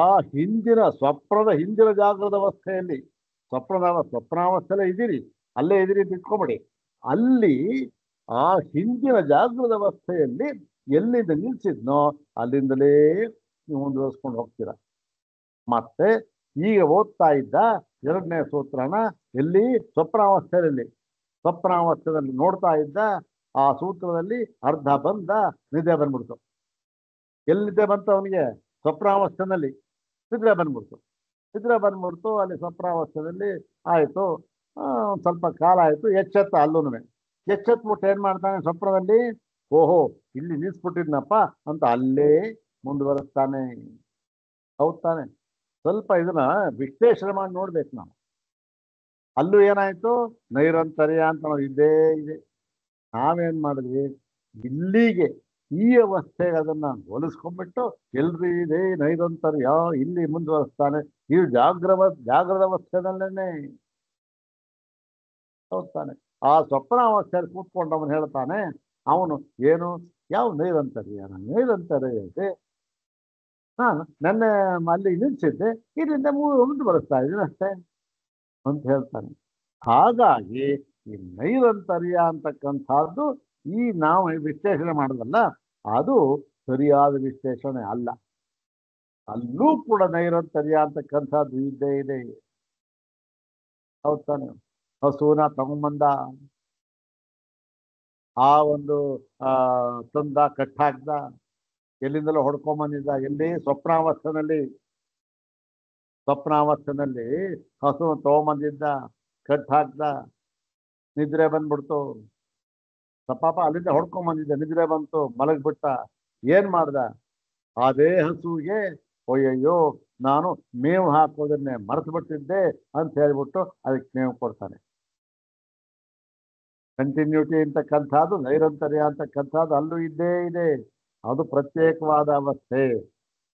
ಸ್ವಪ್ನದ ಹಿಂದಿನ ಜಾಗೃತ ಅವಸ್ಥೆಯಲ್ಲಿ, ಸ್ವಪ್ನಾವಸ್ಥೆಯಲ್ಲೇ ಇದ್ದೀರಿ, ಅಲ್ಲೇ ಇದ್ದೀರಿ ಅಂತ ಇಟ್ಕೊಬೇಡಿ. ಅಲ್ಲಿ ಆ ಹಿಂದಿನ ಜಾಗೃತ ಅವಸ್ಥೆಯಲ್ಲಿ ಎಲ್ಲಿಂದ ನಿಲ್ಸಿದ್ನೋ ಅಲ್ಲಿಂದಲೇ ನೀವು ಮುಂದುವರಿಸ್ಕೊಂಡು ಹೋಗ್ತೀರ. ಮತ್ತೆ ಈಗ ಓದ್ತಾ ಇದ್ದ ಎರಡನೇ ಸೂತ್ರನ ಎಲ್ಲಿ, ಸ್ವಪ್ನಾವಸ್ಥೆಯಲ್ಲಿ ನೋಡ್ತಾ ಇದ್ದ ಆ ಸೂತ್ರದಲ್ಲಿ ಅರ್ಧ ಬಂದ, ನಿದ್ದೆ ಬಂದ್ಬಿಡ್ತು. ಎಲ್ಲಿ ನಿದ್ದೆ ಬಂತು ಅವನಿಗೆ, ಸ್ವಪ್ನಾವಸ್ಥೆಯಲ್ಲಿ ನಿದ್ರೆ ಬಂದ್ಬಿಡ್ತು. ಅಲ್ಲಿ ಸ್ವಪ್ನಾವಸ್ಥೆಯಲ್ಲಿ ಆಯಿತು, ಒಂದು ಸ್ವಲ್ಪ ಕಾಲ ಆಯಿತು, ಎಚ್ಚೆತ್ತ. ಅಲ್ಲೂನು ಎಚ್ಚೆತ್ಬಿಟ್ಟು ಏನು ಮಾಡ್ತಾನೆ, ಸ್ವಪ್ನದಲ್ಲಿ ಓಹೋ ಇಲ್ಲಿ ನಿಲ್ಸ್ಬಿಟ್ಟಿದ್ನಪ್ಪ ಅಂತ ಅಲ್ಲೇ ಮುಂದುವರಿಸ್ತಾನೆ. ಹೌದ್ ತಾನೆ? ಸ್ವಲ್ಪ ಇದನ್ನ ವಿಶ್ಲೇಷಣೆ ಮಾಡಿ ನೋಡ್ಬೇಕು ನಾವು. ಅಲ್ಲೂ ಏನಾಯ್ತು, ನೈರಂತರ್ಯ ಅಂತ ನಾವು ಇದ್ದೇ ಇದೆ. ನಾವೇನ್ ಮಾಡಿದ್ವಿ, ಇಲ್ಲಿಗೆ ಈ ಅವಸ್ಥೆಗೆ ಅದನ್ನ ಹೋಲಿಸ್ಕೊಂಡ್ಬಿಟ್ಟು ಎಲ್ರಿ ಇದೆ ನೈರಂತರ್ಯ, ಇಲ್ಲಿ ಮುಂದುವರಿಸ್ತಾನೆ. ಈ ಜಾಗ್ರದ ಅವಸ್ಥೆನಲ್ಲೇನೆ. ಹೌದಾನೆ? ಆ ಸ್ವಪ್ನಾವಸ್ಥೆಯಲ್ಲಿ ಕೂತ್ಕೊಂಡು ಅವನು ಹೇಳ್ತಾನೆ, ಅವನು ಏನು, ಯಾವ ನೈರಂತರ್ಯ ಇದೆ, ನಾನು ನನ್ನ ಅಲ್ಲಿ ನಿಲ್ಸಿದ್ದೆ, ಇದರಿಂದ ಮುಂದುವರಿಸ್ತಾ ಇದ್ದೀನಿ ಅಷ್ಟೇ ಅಂತ ಹೇಳ್ತಾನೆ. ಹಾಗಾಗಿ ಈ ನೈರಂತರ್ಯ ಅಂತಕ್ಕಂಥದ್ದು ಈ ನಾವು ವಿಶ್ಲೇಷಣೆ ಮಾಡೋದಲ್ಲ, ಅದು ಸರಿಯಾದ ವಿಶ್ಲೇಷಣೆ ಅಲ್ಲ. ಅಲ್ಲೂ ಕೂಡ ನೈರಂತರ್ಯ ಅಂತಕ್ಕಂಥದ್ದು ಇದ್ದೇ ಇದೆ. ಹೌದ್ ತಾನೆ? ಹಸುನ ತಗೊಂಬಂದ, ಆ ಒಂದು ತಂದ ಕಟ್ಟಾಕ್ದ, ಎಲ್ಲಿಂದಲೂ ಹೊಡ್ಕೊಂಬಂದಿದ್ದ. ಎಲ್ಲಿ, ಸ್ವಪ್ನಾವಸ್ಥೆನಲ್ಲಿ ಹಸು ತಗೊಂಬಂದಿದ್ದ, ಕಟ್ ಹಾಕ್ದ, ನಿದ್ರೆ ಬಂದ್ಬಿಡ್ತು. ಪಾಪ ಅಲ್ಲಿಂದ ಹೊಡ್ಕೊಂಬಂದಿದ್ದ, ನಿದ್ರೆ ಬಂತು, ಮಲಗ್ಬಿಟ್ಟ. ಏನ್ ಮಾಡ್ದ, ಅದೇ ಹಸುವಿಗೆ ಅಯ್ಯಯ್ಯೋ ನಾನು ಮೇವು ಹಾಕೋದನ್ನೇ ಮರೆತು ಬಿಟ್ಟಿದ್ದೆ ಅಂತ ಹೇಳ್ಬಿಟ್ಟು ಅದಕ್ಕೆ ಮೇವು ಕೊಡ್ತಾನೆ. ಕಂಟಿನ್ಯೂಟಿ ಅಂತಕ್ಕಂಥದ್ದು, ನೈರಂತರ್ಯ ಅಂತಕ್ಕಂಥದ್ದು ಅಲ್ಲೂ ಇದ್ದೇ ಇದೆ. ಅದು ಪ್ರತ್ಯೇಕವಾದ ಅವಸ್ಥೆ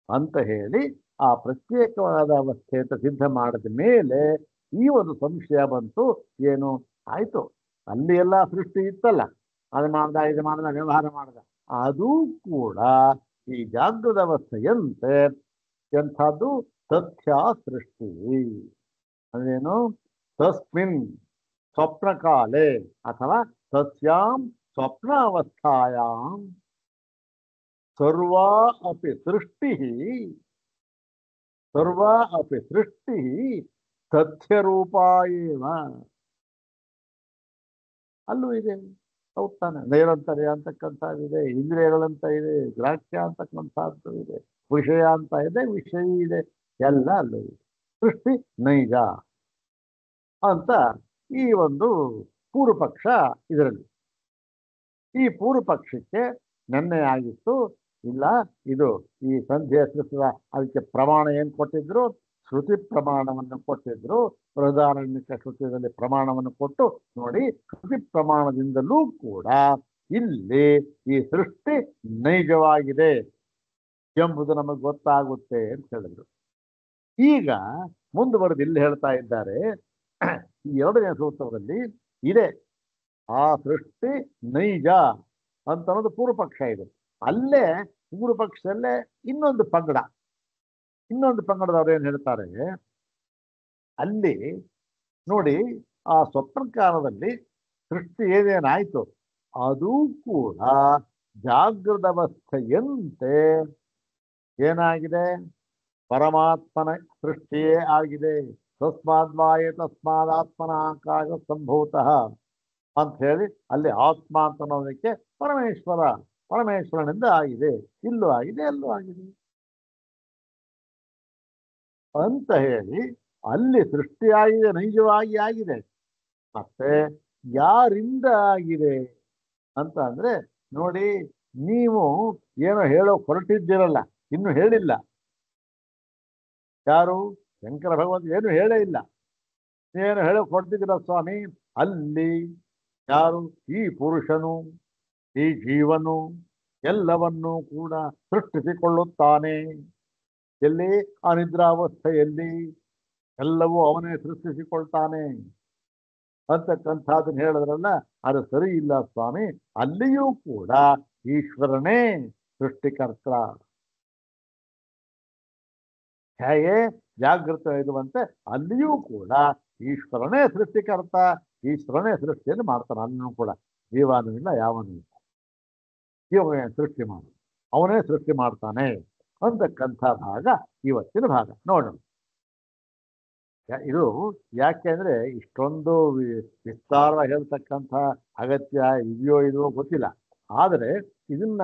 ಅಂತ ಹೇಳಿ ಆ ಪ್ರತ್ಯೇಕವಾದ ಅವಸ್ಥೆ ಅಂತ ಸಿದ್ಧ ಮಾಡಿದ ಮೇಲೆ ಈ ಒಂದು ಸಂಶಯ ಬಂತು. ಏನು ಆಯ್ತು, ಅಲ್ಲಿ ಎಲ್ಲ ಸೃಷ್ಟಿ ಇತ್ತಲ್ಲ, ಅದು ಮಾಡ್ದ, ಇದು ಮಾಡ್ದ, ವ್ಯವಹಾರ ಮಾಡ್ದ, ಅದು ಕೂಡ ಈ ಜಾಗೃತ ಅವಸ್ಥೆಯಂತೆ ಎಂಥದ್ದು ತಥ್ಯ ಸೃಷ್ಟಿ. ಅದೇನು, ತಸ್ಮಿನ್ ಸ್ವಪ್ನಕಾಲೆ ಅಥವಾ ತಸ್ಯಾಂ ಸ್ವಪ್ನಾವಸ್ಥಾಯಾಂ ಸರ್ವಾ ಅಪಿ ಸೃಷ್ಟಿ ತಥ್ಯರೂಪ ಏವ. ಅಲ್ಲೂ ಇದೆ. ಹೌದ್ ತಾನೆ? ನೈರಂತರ್ಯ ಅಂತಕ್ಕಂಥದ್ದಿದೆ, ಇಂದ್ರಿಯಗಳಂತ ಇದೆ, ಗ್ರಾಹ್ಯ ಅಂತಕ್ಕಂಥದ್ದು ಇದೆ, ವಿಷಯ ಅಂತ ಇದೆ, ವಿಷಯ ಇದೆ, ಎಲ್ಲ ಅಲ್ಲೂ ಇದೆ. ಸೃಷ್ಟಿ ನೈಜ ಅಂತ ಈ ಒಂದು ಪೂರ್ವಪಕ್ಷ. ಇದರಲ್ಲಿ ಈ ಪೂರ್ವಪಕ್ಷಕ್ಕೆ ನೆನ್ನೆ ಆಗಿತ್ತು, ಇಲ್ಲ ಇದು ಈ ಸಂಧ್ಯೆ ಸೃಷ್ಟಿದ, ಅದಕ್ಕೆ ಪ್ರಮಾಣ ಏನು ಕೊಟ್ಟಿದ್ರು, ಶ್ರುತಿ ಪ್ರಮಾಣವನ್ನು ಕೊಟ್ಟಿದ್ರು. ಬೃಹದಾರಣ್ಯಕ ಶ್ರುತಿಯಲ್ಲಿ ಪ್ರಮಾಣವನ್ನು ಕೊಟ್ಟು ನೋಡಿ, ಶ್ರುತಿ ಪ್ರಮಾಣದಿಂದಲೂ ಕೂಡ ಇಲ್ಲಿ ಈ ಸೃಷ್ಟಿ ನೈಜವಾಗಿದೆ ಎಂಬುದು ನಮಗೆ ಗೊತ್ತಾಗುತ್ತೆ ಅಂತ ಹೇಳಿದ್ರು. ಈಗ ಮುಂದುವರೆದು ಇಲ್ಲಿ ಹೇಳ್ತಾ ಇದ್ದಾರೆ, ಈ ಎರಡನೇ ಸೂತ್ರದಲ್ಲಿ ಇದೆ ಆ ಸೃಷ್ಟಿ ನೈಜ ಅಂತ ಅನ್ನೋದು ಪೂರ್ವಪಕ್ಷ ಇದೆ. ಅಲ್ಲೇ ಪೂರ್ವಪಕ್ಷದಲ್ಲೇ ಇನ್ನೊಂದು ಪಂಗಡದವ್ರು ಏನ್ ಹೇಳ್ತಾರೆ, ಅಲ್ಲಿ ನೋಡಿ ಆ ಸ್ವಪ್ನಕಾಲದಲ್ಲಿ ಸೃಷ್ಟಿ ಏನೇನಾಯ್ತು ಅದು ಕೂಡ ಜಾಗೃತ ಅವಸ್ಥೆಯಂತೆ ಏನಾಗಿದೆ, ಪರಮಾತ್ಮನ ಸೃಷ್ಟಿಯೇ ಆಗಿದೆ. ತಸ್ಮಾದ್ವಾಯೇ ತಸ್ಮಾದಾತ್ಮನ ಆಕಾಶ ಸಂಭೂತಃ ಅಂತ ಹೇಳಿ ಅಲ್ಲಿ ಆತ್ಮ ಅಂತ ಅನ್ನೋದಕ್ಕೆ ಪರಮೇಶ್ವರನಿಂದ ಆಗಿದೆ, ಇಲ್ಲೂ ಆಗಿದೆ, ಅಲ್ಲೂ ಆಗಿದೆ ಅಂತ ಹೇಳಿ ಅಲ್ಲಿ ಸೃಷ್ಟಿಯಾಗಿದೆ, ನೈಜವಾಗಿ ಆಗಿದೆ. ಮತ್ತೆ ಯಾರಿಂದ ಆಗಿದೆ ಅಂತ ಅಂದ್ರೆ ನೋಡಿ, ನೀವು ಏನೋ ಹೇಳೋ ಹೊರಟಿದ್ದೀರಲ್ಲ, ಇನ್ನು ಹೇಳಿಲ್ಲ. ಯಾರು? ಶಂಕರ ಭಗವಂತ ಏನು ಹೇಳೇ ಇಲ್ಲ. ಏನು ಹೇಳೋಕೆ ಹೊರಟಿದ್ದೀರ ಸ್ವಾಮಿ? ಅಲ್ಲಿ ಯಾರು? ಈ ಪುರುಷನು, ಈ ಜೀವನು ಎಲ್ಲವನ್ನೂ ಕೂಡ ಸೃಷ್ಟಿಸಿಕೊಳ್ಳುತ್ತಾನೆ. ಎಲ್ಲಿ? ಅನಿದ್ರಾವಸ್ಥೆಯಲ್ಲಿ ಎಲ್ಲವೂ ಅವನೇ ಸೃಷ್ಟಿಸಿಕೊಳ್ತಾನೆ ಅಂತಕ್ಕಂಥದ್ದನ್ನು ಹೇಳಿದ್ರಲ್ಲ, ಅದು ಸರಿ ಇಲ್ಲ ಸ್ವಾಮಿ. ಅಲ್ಲಿಯೂ ಕೂಡ ಈಶ್ವರನೇ ಸೃಷ್ಟಿಕರ್ತ. ಹೇಗೆ ಜಾಗೃತ ಇರುವಂತೆ ಅಲ್ಲಿಯೂ ಕೂಡ ಈಶ್ವರನೇ ಸೃಷ್ಟಿಕರ್ತ, ಈಶ್ವರನೇ ಸೃಷ್ಟಿಯನ್ನು ಮಾಡ್ತಾನೆ. ಅಲ್ಲೂ ಕೂಡ ಜೀವನೂ ಇಲ್ಲ, ಯಾವನೂ ಇಲ್ಲ. ಜೀವನೇ ಸೃಷ್ಟಿ ಮಾಡ, ಅವನೇ ಸೃಷ್ಟಿ ಮಾಡ್ತಾನೆ ಅಂತಕ್ಕಂಥ ಭಾಗ ಇವತ್ತಿನ ಭಾಗ ನೋಡೋಣ. ಇದು ಯಾಕೆಂದ್ರೆ ಇಷ್ಟೊಂದು ವಿಸ್ತಾರವಾಗಿ ಹೇಳ್ತಕ್ಕಂಥ ಅಗತ್ಯ ಇದೆಯೋ ಇದೋ ಗೊತ್ತಿಲ್ಲ. ಆದರೆ ಇದನ್ನ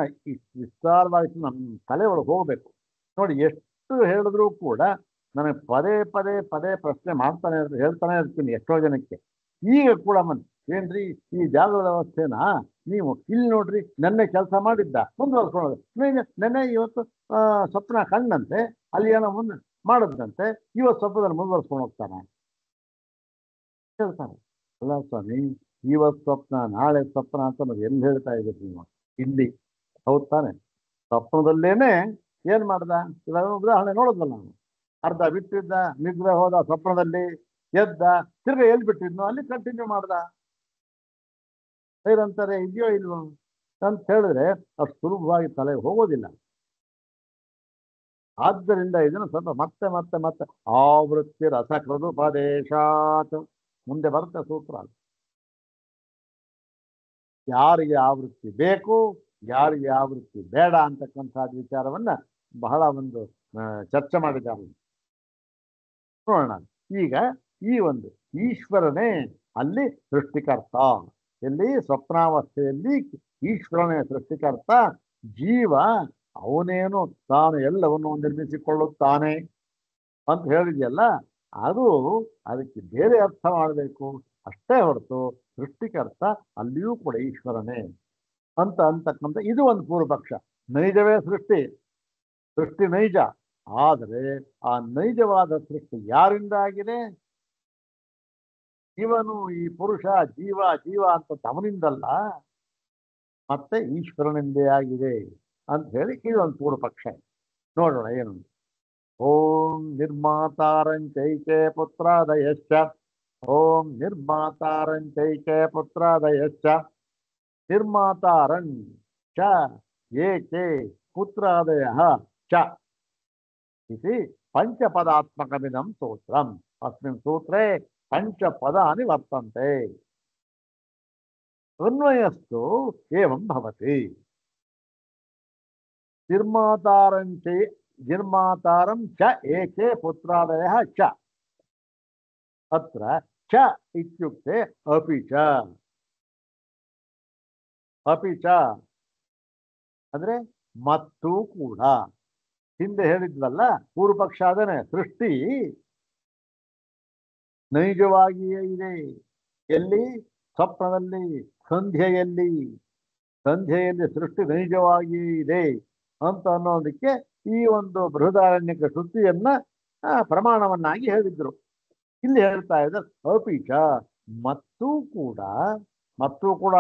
ವಿಸ್ತಾರವಾಗಿ ನಮ್ಮ ತಲೆ ಒಳಗೆ ಹೋಗ್ಬೇಕು. ನೋಡಿ, ಎಷ್ಟು ಹೇಳಿದ್ರೂ ಕೂಡ ನನಗೆ ಪದೇ ಪದೇ ಪದೇ ಪ್ರಶ್ನೆ ಹೇಳ್ತಾನೆ ಇರ್ತೀನಿ ಎಷ್ಟೋ ಜನಕ್ಕೆ. ಈಗ ಕೂಡ ಏನ್ರಿ ಈ ಜಾಗೃತ ವ್ಯವಸ್ಥೆನ ನೀವು ಇಲ್ಲಿ ನೋಡ್ರಿ, ನೆನ್ನೆ ಕೆಲಸ ಮಾಡಿದ್ದ ಮುಂದುವರ್ಸ್ಕೊಳ್ಳೋದು, ನೆನ್ನೆ ಇವತ್ತು ಸ್ವಪ್ನ ಕಣ್ಣಂತೆ ಅಲ್ಲಿ ಏನೋ ಮುಂದೆ ಮಾಡಿದಂತೆ ಇವತ್ತು ಸ್ವಪ್ನದಲ್ಲಿ ಮುಂದುವರ್ಸ್ಕೊಂಡು ಹೋಗ್ತಾನೆ ಹೇಳ್ತಾನೆ. ಅಲ್ಲ ಸ್ವಾಮಿ, ಇವತ್ತು ಸ್ವಪ್ನ ನಾಳೆ ಸ್ವಪ್ನ ಅಂತ ನಾವು ಎಲ್ಲಿ ಹೇಳ್ತಾ ಇದ್ದೀರಿ ನೀವು? ಇಲ್ಲಿ ಹೌದು ತಾನೆ? ಸ್ವಪ್ನದಲ್ಲೇನೆ ಏನ್ ಮಾಡ್ದ? ಇವಾಗ ಉದಾಹರಣೆ ನೋಡಿದ್ವಲ್ಲ ನಾವು. ಅರ್ಧ ಬಿಟ್ಟಿದ್ದ, ನಿದ್ರೆ ಹೋದ, ಸ್ವಪ್ನದಲ್ಲಿ ಎದ್ದ, ತಿರ್ಗ ಎಲ್ಲಿ ಬಿಟ್ಟಿದ್ನೋ ಅಲ್ಲಿ ಕಂಟಿನ್ಯೂ ಮಾಡ್ದ. ಬೇರಂತಾರೆ ಇದೆಯೋ ಇಲ್ವೋ ಅಂತ ಹೇಳಿದ್ರೆ ಅಷ್ಟು ಸುಲಭವಾಗಿ ತಲೆಗೆ ಹೋಗೋದಿಲ್ಲ. ಆದ್ದರಿಂದ ಇದನ್ನು ಸ್ವಲ್ಪ ಮತ್ತೆ ಮತ್ತೆ ಮತ್ತೆ ಆವೃತ್ತಿ ರಸಕೃದುಪದೇಶಾತ್ ಮುಂದೆ ಬರುತ್ತೆ ಸೂತ್ರ. ಯಾರಿಗೆ ಆವೃತ್ತಿ ಬೇಕು, ಯಾರಿಗೆ ಆವೃತ್ತಿ ಬೇಡ ಅಂತಕ್ಕಂಥದ್ದು ವಿಚಾರವನ್ನ ಬಹಳ ಒಂದು ಚರ್ಚೆ ಮಾಡಿದ್ದಾರೆ. ನೋಡೋಣ ಈಗ ಈ ಒಂದು ಈಶ್ವರನೇ ಅಲ್ಲಿ ಸೃಷ್ಟಿಕರ್ತ. ಎಲ್ಲಿ? ಸ್ವಪ್ನಾವಸ್ಥೆಯಲ್ಲಿ ಈಶ್ವರನೇ ಸೃಷ್ಟಿಕರ್ತ. ಜೀವ ಅವನೇನು ತಾನು ಎಲ್ಲವನ್ನು ನಿರ್ಮಿಸಿಕೊಳ್ಳುತ್ತಾನೆ ಅಂತ ಹೇಳಿದೆಯಲ್ಲ, ಅದು ಅದಕ್ಕೆ ಬೇರೆ ಅರ್ಥ ಮಾಡಬೇಕು ಅಷ್ಟೇ ಹೊರತು ಸೃಷ್ಟಿಕರ್ತ ಅಲ್ಲಿಯೂ ಕೂಡ ಈಶ್ವರನೇ ಅಂತಕ್ಕಂಥ ಇದು ಒಂದು ಪೂರ್ವಪಕ್ಷ. ನೈಜವೇ ಸೃಷ್ಟಿ ನೈಜ. ಆದರೆ ಆ ನೈಜವಾದ ಸೃಷ್ಟಿ ಯಾರಿಂದ ಆಗಿದೆ? ಜೀವನು, ಈ ಪುರುಷ ಜೀವ ಅಂತ ಅವನಿಂದಲ್ಲ, ಮತ್ತೆ ಈಶ್ವರನಿಂದೇ ಆಗಿದೆ ಅಂತ ಹೇಳಿ ಇದೊಂದು ಪೂರ್ವಪಕ್ಷ. ನೋಡೋಣ ಏನು. ಓಂ ನಿರ್ಮಾತಾರಂಚೈಕೆ ಪುತ್ರಾದಯಶ್ಚ, ಓಂ ನಿರ್ಮಾತಾರಂಚೈಕೆ ಪುತ್ರಾದಯಶ್ಚ, ನಿರ್ಮಾತಾರಂ ಚ ಏಕೆ ಪುತ್ರಾದಯಃ ಚ इति पंचपदात्मकमिदं सूत्रम्। अस्मिन् सूत्रे पंचपदानि वर्तन्ते। अन्वयस्तु एवं भवति। निर्मातारं च एके पुत्रादयः च। अत्र च इत्युक्ते अपि च ಅಂದ್ರೆ ಮತ್ತು ಕೂಡ. ಹಿಂದೆ ಹೇಳಿದ್ವಲ್ಲ ಪೂರ್ವಪಕ್ಷ ಅದನ್ನೇ, ಸೃಷ್ಟಿ ನೈಜವಾಗಿಯೇ ಇದೆ. ಎಲ್ಲಿ? ಸ್ವಪ್ನದಲ್ಲಿ, ಸಂಧ್ಯೆಯಲ್ಲಿ ಸೃಷ್ಟಿ ನೈಜವಾಗಿಯೇ ಇದೆ ಅಂತ ಅನ್ನೋದಕ್ಕೆ ಈ ಒಂದು ಬೃಹದಾರಣ್ಯಕ ಶ್ರುತಿಯನ್ನ ಪ್ರಮಾಣವನ್ನಾಗಿ ಹೇಳಿದ್ರು. ಇಲ್ಲಿ ಹೇಳ್ತಾ ಇದ್ದಾರೆ ಅಪಿಚ, ಮತ್ತು ಕೂಡ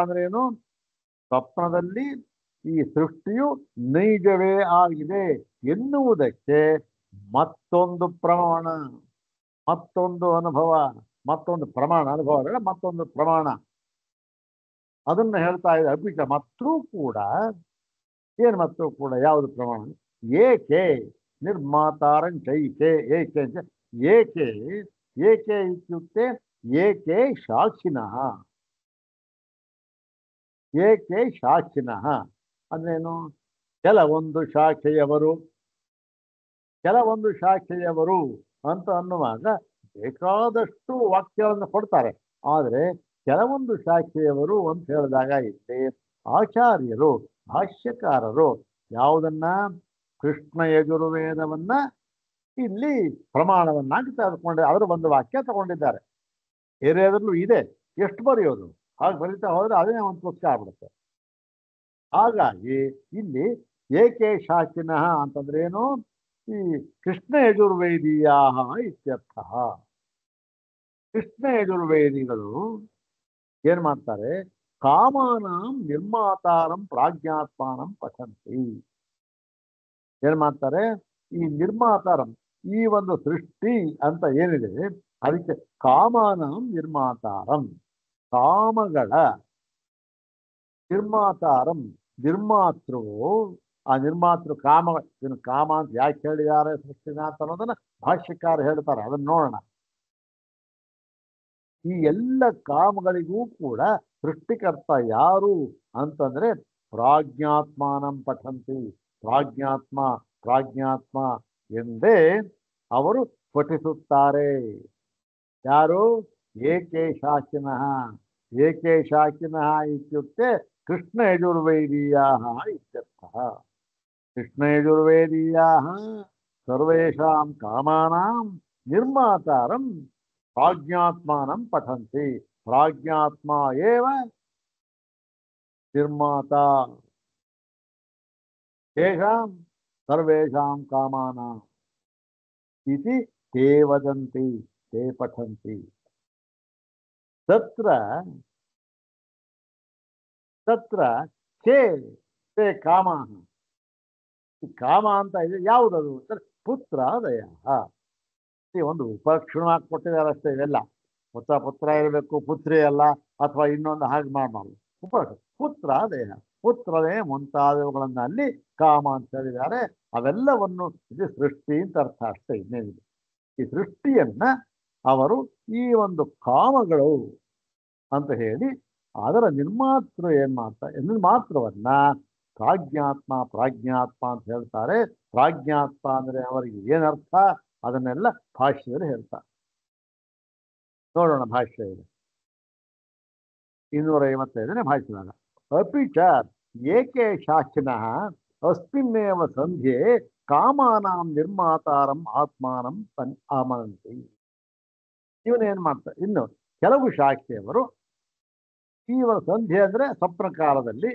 ಅಂದ್ರೆ ಏನು? ಸ್ವಪ್ನದಲ್ಲಿ ಈ ಸೃಷ್ಟಿಯು ನೈಜವೇ ಆಗಿದೆ ಎನ್ನುವುದಕ್ಕೆ ಮತ್ತೊಂದು ಪ್ರಮಾಣ, ಮತ್ತೊಂದು ಅನುಭವ, ಮತ್ತೊಂದು ಪ್ರಮಾಣ, ಅನುಭವ ಬೇಡ, ಮತ್ತೊಂದು ಪ್ರಮಾಣ ಅದನ್ನ ಹೇಳ್ತಾ ಇದೆ. ಅಪಿಚ ಮತ್ತು ಕೂಡ. ಏನು ಮತ್ತು ಕೂಡ? ಯಾವುದು ಪ್ರಮಾಣ? ಏಕೆ ನಿರ್ಮಾತಾರಂಚೈಕೆ, ಏಕೆ ಇತ್ಯುಕ್ತೆ ಏಕೆ ಶಾಖಿನಃ. ಏಕೆ ಶಾಖಿನಃ ಅಂದ್ರೇನು? ಕೆಲವೊಂದು ಶಾಖೆಯವರು ಅಂತ ಅನ್ನುವಾಗ ಬೇಕಾದಷ್ಟು ವಾಕ್ಯಗಳನ್ನು ಕೊಡ್ತಾರೆ. ಆದರೆ ಕೆಲವೊಂದು ಶಾಖೆಯವರು ಅಂತ ಹೇಳಿದಾಗ ಇಲ್ಲಿ ಆಚಾರ್ಯರು ಭಾಷ್ಯಕಾರರು ಯಾವುದನ್ನ ಕೃಷ್ಣ ಯಜುರ್ವೇದವನ್ನ ಇಲ್ಲಿ ಪ್ರಮಾಣವನ್ನಾಗಿ ತೆಗೆದುಕೊಂಡು ಅದರ ಒಂದು ವಾಕ್ಯ ತಗೊಂಡಿದ್ದಾರೆ. ಬೇರೆಯದ್ರಲ್ಲೂ ಇದೆ, ಎಷ್ಟು ಬರೆಯೋದು? ಹಾಗೆ ಬರೀತಾ ಹೋದ್ರೆ ಅದೇ ಒಂದು ಪುಸ್ತಕ ಆಗ್ಬಿಡುತ್ತೆ. ಹಾಗಾಗಿ ಇಲ್ಲಿ ಏಕೆ ಶಾಖಿನಃ ಅಂತಂದ್ರೆ ಏನು? ಈ ಕೃಷ್ಣ ಯಜುರ್ವೇದೀಯ ಇತ್ಯರ್ಥ. ಕೃಷ್ಣ ಯಜುರ್ವೇದಿಗಳು ಏನ್ ಮಾಡ್ತಾರೆ? ಕಾಮಾನಾಂ ನಿರ್ಮಾತಾರಂ ಪ್ರಾಜ್ಞಾತ್ಮಾನಂ ಪಠಂತಿ. ಏನ್ ಮಾಡ್ತಾರೆ? ಈ ನಿರ್ಮಾತಾರಂ, ಈ ಒಂದು ಸೃಷ್ಟಿ ಅಂತ ಏನಿದೆ ಅದಕ್ಕೆ ಕಾಮಾನಾಂ ನಿರ್ಮಾತಾರಂ, ಕಾಮಗಳ ನಿರ್ಮಾತಾರಂ, ನಿರ್ಮಾತೃ. ಆ ನಿರ್ಮಾತೃ ಕಾಮ, ಇದನ್ನು ಕಾಮ ಅಂತ ಯಾಕೆ ಹೇಳಿದ್ದಾರೆ ಸೃಷ್ಟಿನ ಅಂತ ಅನ್ನೋದನ್ನ ಭಾಷ್ಯಕಾರ ಹೇಳ್ತಾರೆ. ಅದನ್ನ ನೋಡೋಣ. ಈ ಎಲ್ಲ ಕಾಮಗಳಿಗೂ ಕೂಡ ಸೃಷ್ಟಿಕರ್ತ ಯಾರು ಅಂತಂದ್ರೆ ಪ್ರಾಜ್ಞಾತ್ಮಾನಂ ಪಠಂತಿ. ಪ್ರಾಜ್ಞಾತ್ಮ ಪ್ರಾಜ್ಞಾತ್ಮ ಎಂದೇ ಅವರು ಪಠಿಸುತ್ತಾರೆ. ಯಾರು? ಏಕೆ ಶಾಖಿನಃ. ಏಕೆ ಶಾಖಿನಃ ಇತ್ಯುಕ್ತೆ ಕೃಷ್ಣ ಯಜುರ್ವೇದೀಯಾ ಇತ್ಯರ್ಥಃ. ಕೃಷ್ಣ ಯಜುರ್ವೇದೀಯಾ ಸರ್ವೇಷಾಂ ಕಾಮಾನಾಂ ನಿರ್ಮಾತಾರಂ ಪ್ರಾಜ್ಞಾತ್ಮಾನಂ ಪಠಂತಿ. ಪ್ರಾಜ್ಞಾತ್ಮ ಏವ ನಿರ್ಮಾತಾ ತೇಷಾಂ ಸರ್ವೇಷಾಂ ಕಾಮಾನಾಂ ಇತಿ ತೇ ವದಂತಿ, ತೇ ಪಠಂತಿ. ತತ್ರ ತತ್ರ ಚೇ ತೇ ಕಾಮಾಃ. ಕಾಮ ಅಂತ ಇದೆ, ಯಾವುದದು? ಪುತ್ರಾದಯ. ಒಂದು ಉಪಲಕ್ಷಣ ಕೊಟ್ಟಿದ್ದಾರೆ ಅಷ್ಟೇ. ಇವೆಲ್ಲ ಪುತ್ರ ಇರಬೇಕು, ಪುತ್ರಿ ಅಲ್ಲ, ಅಥವಾ ಇನ್ನೊಂದು ಹಾಗೆ ಮಾಡಬಾರ್ದು. ಪುತ್ರಾದಯ, ಪುತ್ರನೇ ಮುಂತಾದವುಗಳನ್ನ ಅಲ್ಲಿ ಕಾಮ ಅಂತ ಹೇಳಿದ್ದಾರೆ. ಅವೆಲ್ಲವನ್ನು ಇದು ಸೃಷ್ಟಿ ಅಂತ ಅರ್ಥ ಅಷ್ಟೇ, ಇನ್ನೇನಿದೆ. ಈ ಸೃಷ್ಟಿಯನ್ನ ಅವರು ಈ ಒಂದು ಕಾಮಗಳು ಅಂತ ಹೇಳಿ ಅದರ ನಿರ್ಮಾತೃ ಏನ್ ಮಾಡ್ತಾರೆ? ನಿರ್ಮಾತೃವನ್ನ ಪ್ರಾಜ್ಞಾತ್ಮ ಪ್ರಾಜ್ಞಾತ್ಮ ಅಂತ ಹೇಳ್ತಾರೆ. ಪ್ರಾಜ್ಞಾತ್ಮ ಅಂದ್ರೆ ಅವರಿಗೆ ಏನರ್ಥ ಅದನ್ನೆಲ್ಲ ಭಾಷ್ಯದಲ್ಲಿ ಹೇಳ್ತಾರೆ. ನೋಡೋಣ ಭಾಷ್ಯ ಇದೆ 255ನೇ ಭಾಷ್ಯದಾಗ. ಅಪಿ ಚ ಏಕೆ ಶಾಖಿನಃ ಅಸ್ಮಿನ್ನೇವ ಸಂಧ್ಯೆ ಕಾಮಾನಾಂ ನಿರ್ಮಾತಾರಂ ಆತ್ಮಾನಂ ಆಮನಂತಿ. ಇವನೇನ್ ಮಾಡ್ತಾರೆ? ಇನ್ನು ಕೆಲವು ಶಾಖೆಯವರು ಈ ಸಂಧ್ಯೆ ಅಂದ್ರೆ ಸ್ವಪ್ನ ಕಾಲದಲ್ಲಿ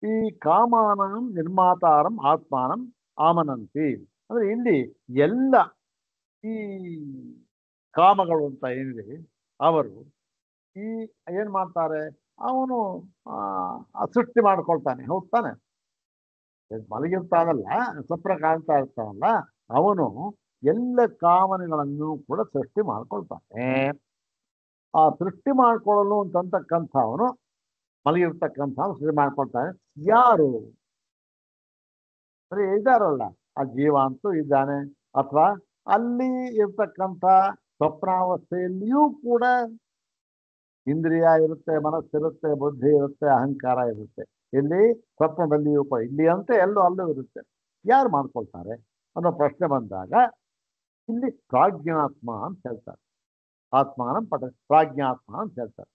ಈ ಕಾಮಾನಾಂ ನಿರ್ಮಾತಾರಂ ಆತ್ಮಾನಂ ಆಮನಂತಿ ಅಂದ್ರೆ ಇಲ್ಲಿ ಎಲ್ಲ ಈ ಕಾಮಗಳು ಅಂತ ಏನಿದೆ ಅವರು ಈ ಏನ್ ಮಾಡ್ತಾರೆ? ಅವನು ಸೃಷ್ಟಿ ಮಾಡ್ಕೊಳ್ತಾನೆ. ಹೋಗ್ತಾನೆ, ಮಲಗಿರ್ತಾನಲ್ಲ, ಸ್ವಪ್ನ ಕಾಣ್ತಾ ಇರ್ತಾನಲ್ಲ, ಅವನು ಎಲ್ಲ ಕಾಮನೆಗಳನ್ನು ಕೂಡ ಸೃಷ್ಟಿ ಮಾಡ್ಕೊಳ್ತಾನೆ. ಆ ಸೃಷ್ಟಿ ಮಾಡ್ಕೊಳ್ಳಲು ಅಂತಕ್ಕಂಥ ಅವನು ಮಲಗಿರ್ತಕ್ಕಂಥ ಸೃಷ್ಟಿ ಮಾಡ್ಕೊಳ್ತಾನೆ. ಯಾರು? ಸರಿ ಇದ್ದಾರಲ್ಲ, ಆ ಜೀವ ಅಂತೂ ಇದ್ದಾನೆ. ಅಥವಾ ಅಲ್ಲಿ ಇರ್ತಕ್ಕಂಥ ಸ್ವಪ್ನಾವಸ್ಥೆಯಲ್ಲಿಯೂ ಕೂಡ ಇಂದ್ರಿಯ ಇರುತ್ತೆ, ಮನಸ್ಸಿರುತ್ತೆ, ಬುದ್ಧಿ ಇರುತ್ತೆ, ಅಹಂಕಾರ ಇರುತ್ತೆ. ಇಲ್ಲಿ ಸ್ವಪ್ನದಲ್ಲಿಯೂ ಕೂಡ ಇಲ್ಲಿ ಅಂತ ಎಲ್ಲೋ ಅಲ್ಲೂ ಇರುತ್ತೆ. ಯಾರು ಮಾಡ್ಕೊಳ್ತಾರೆ ಅನ್ನೋ ಪ್ರಶ್ನೆ ಬಂದಾಗ ಇಲ್ಲಿ ಪ್ರಾಜ್ಞಾತ್ಮ ಅಂತ ಹೇಳ್ತಾರೆ. ಆತ್ಮಾನಂ ಪಠ ಪ್ರಾಜ್ಞಾತ್ಮ ಅಂತ ಹೇಳ್ತಾರೆ.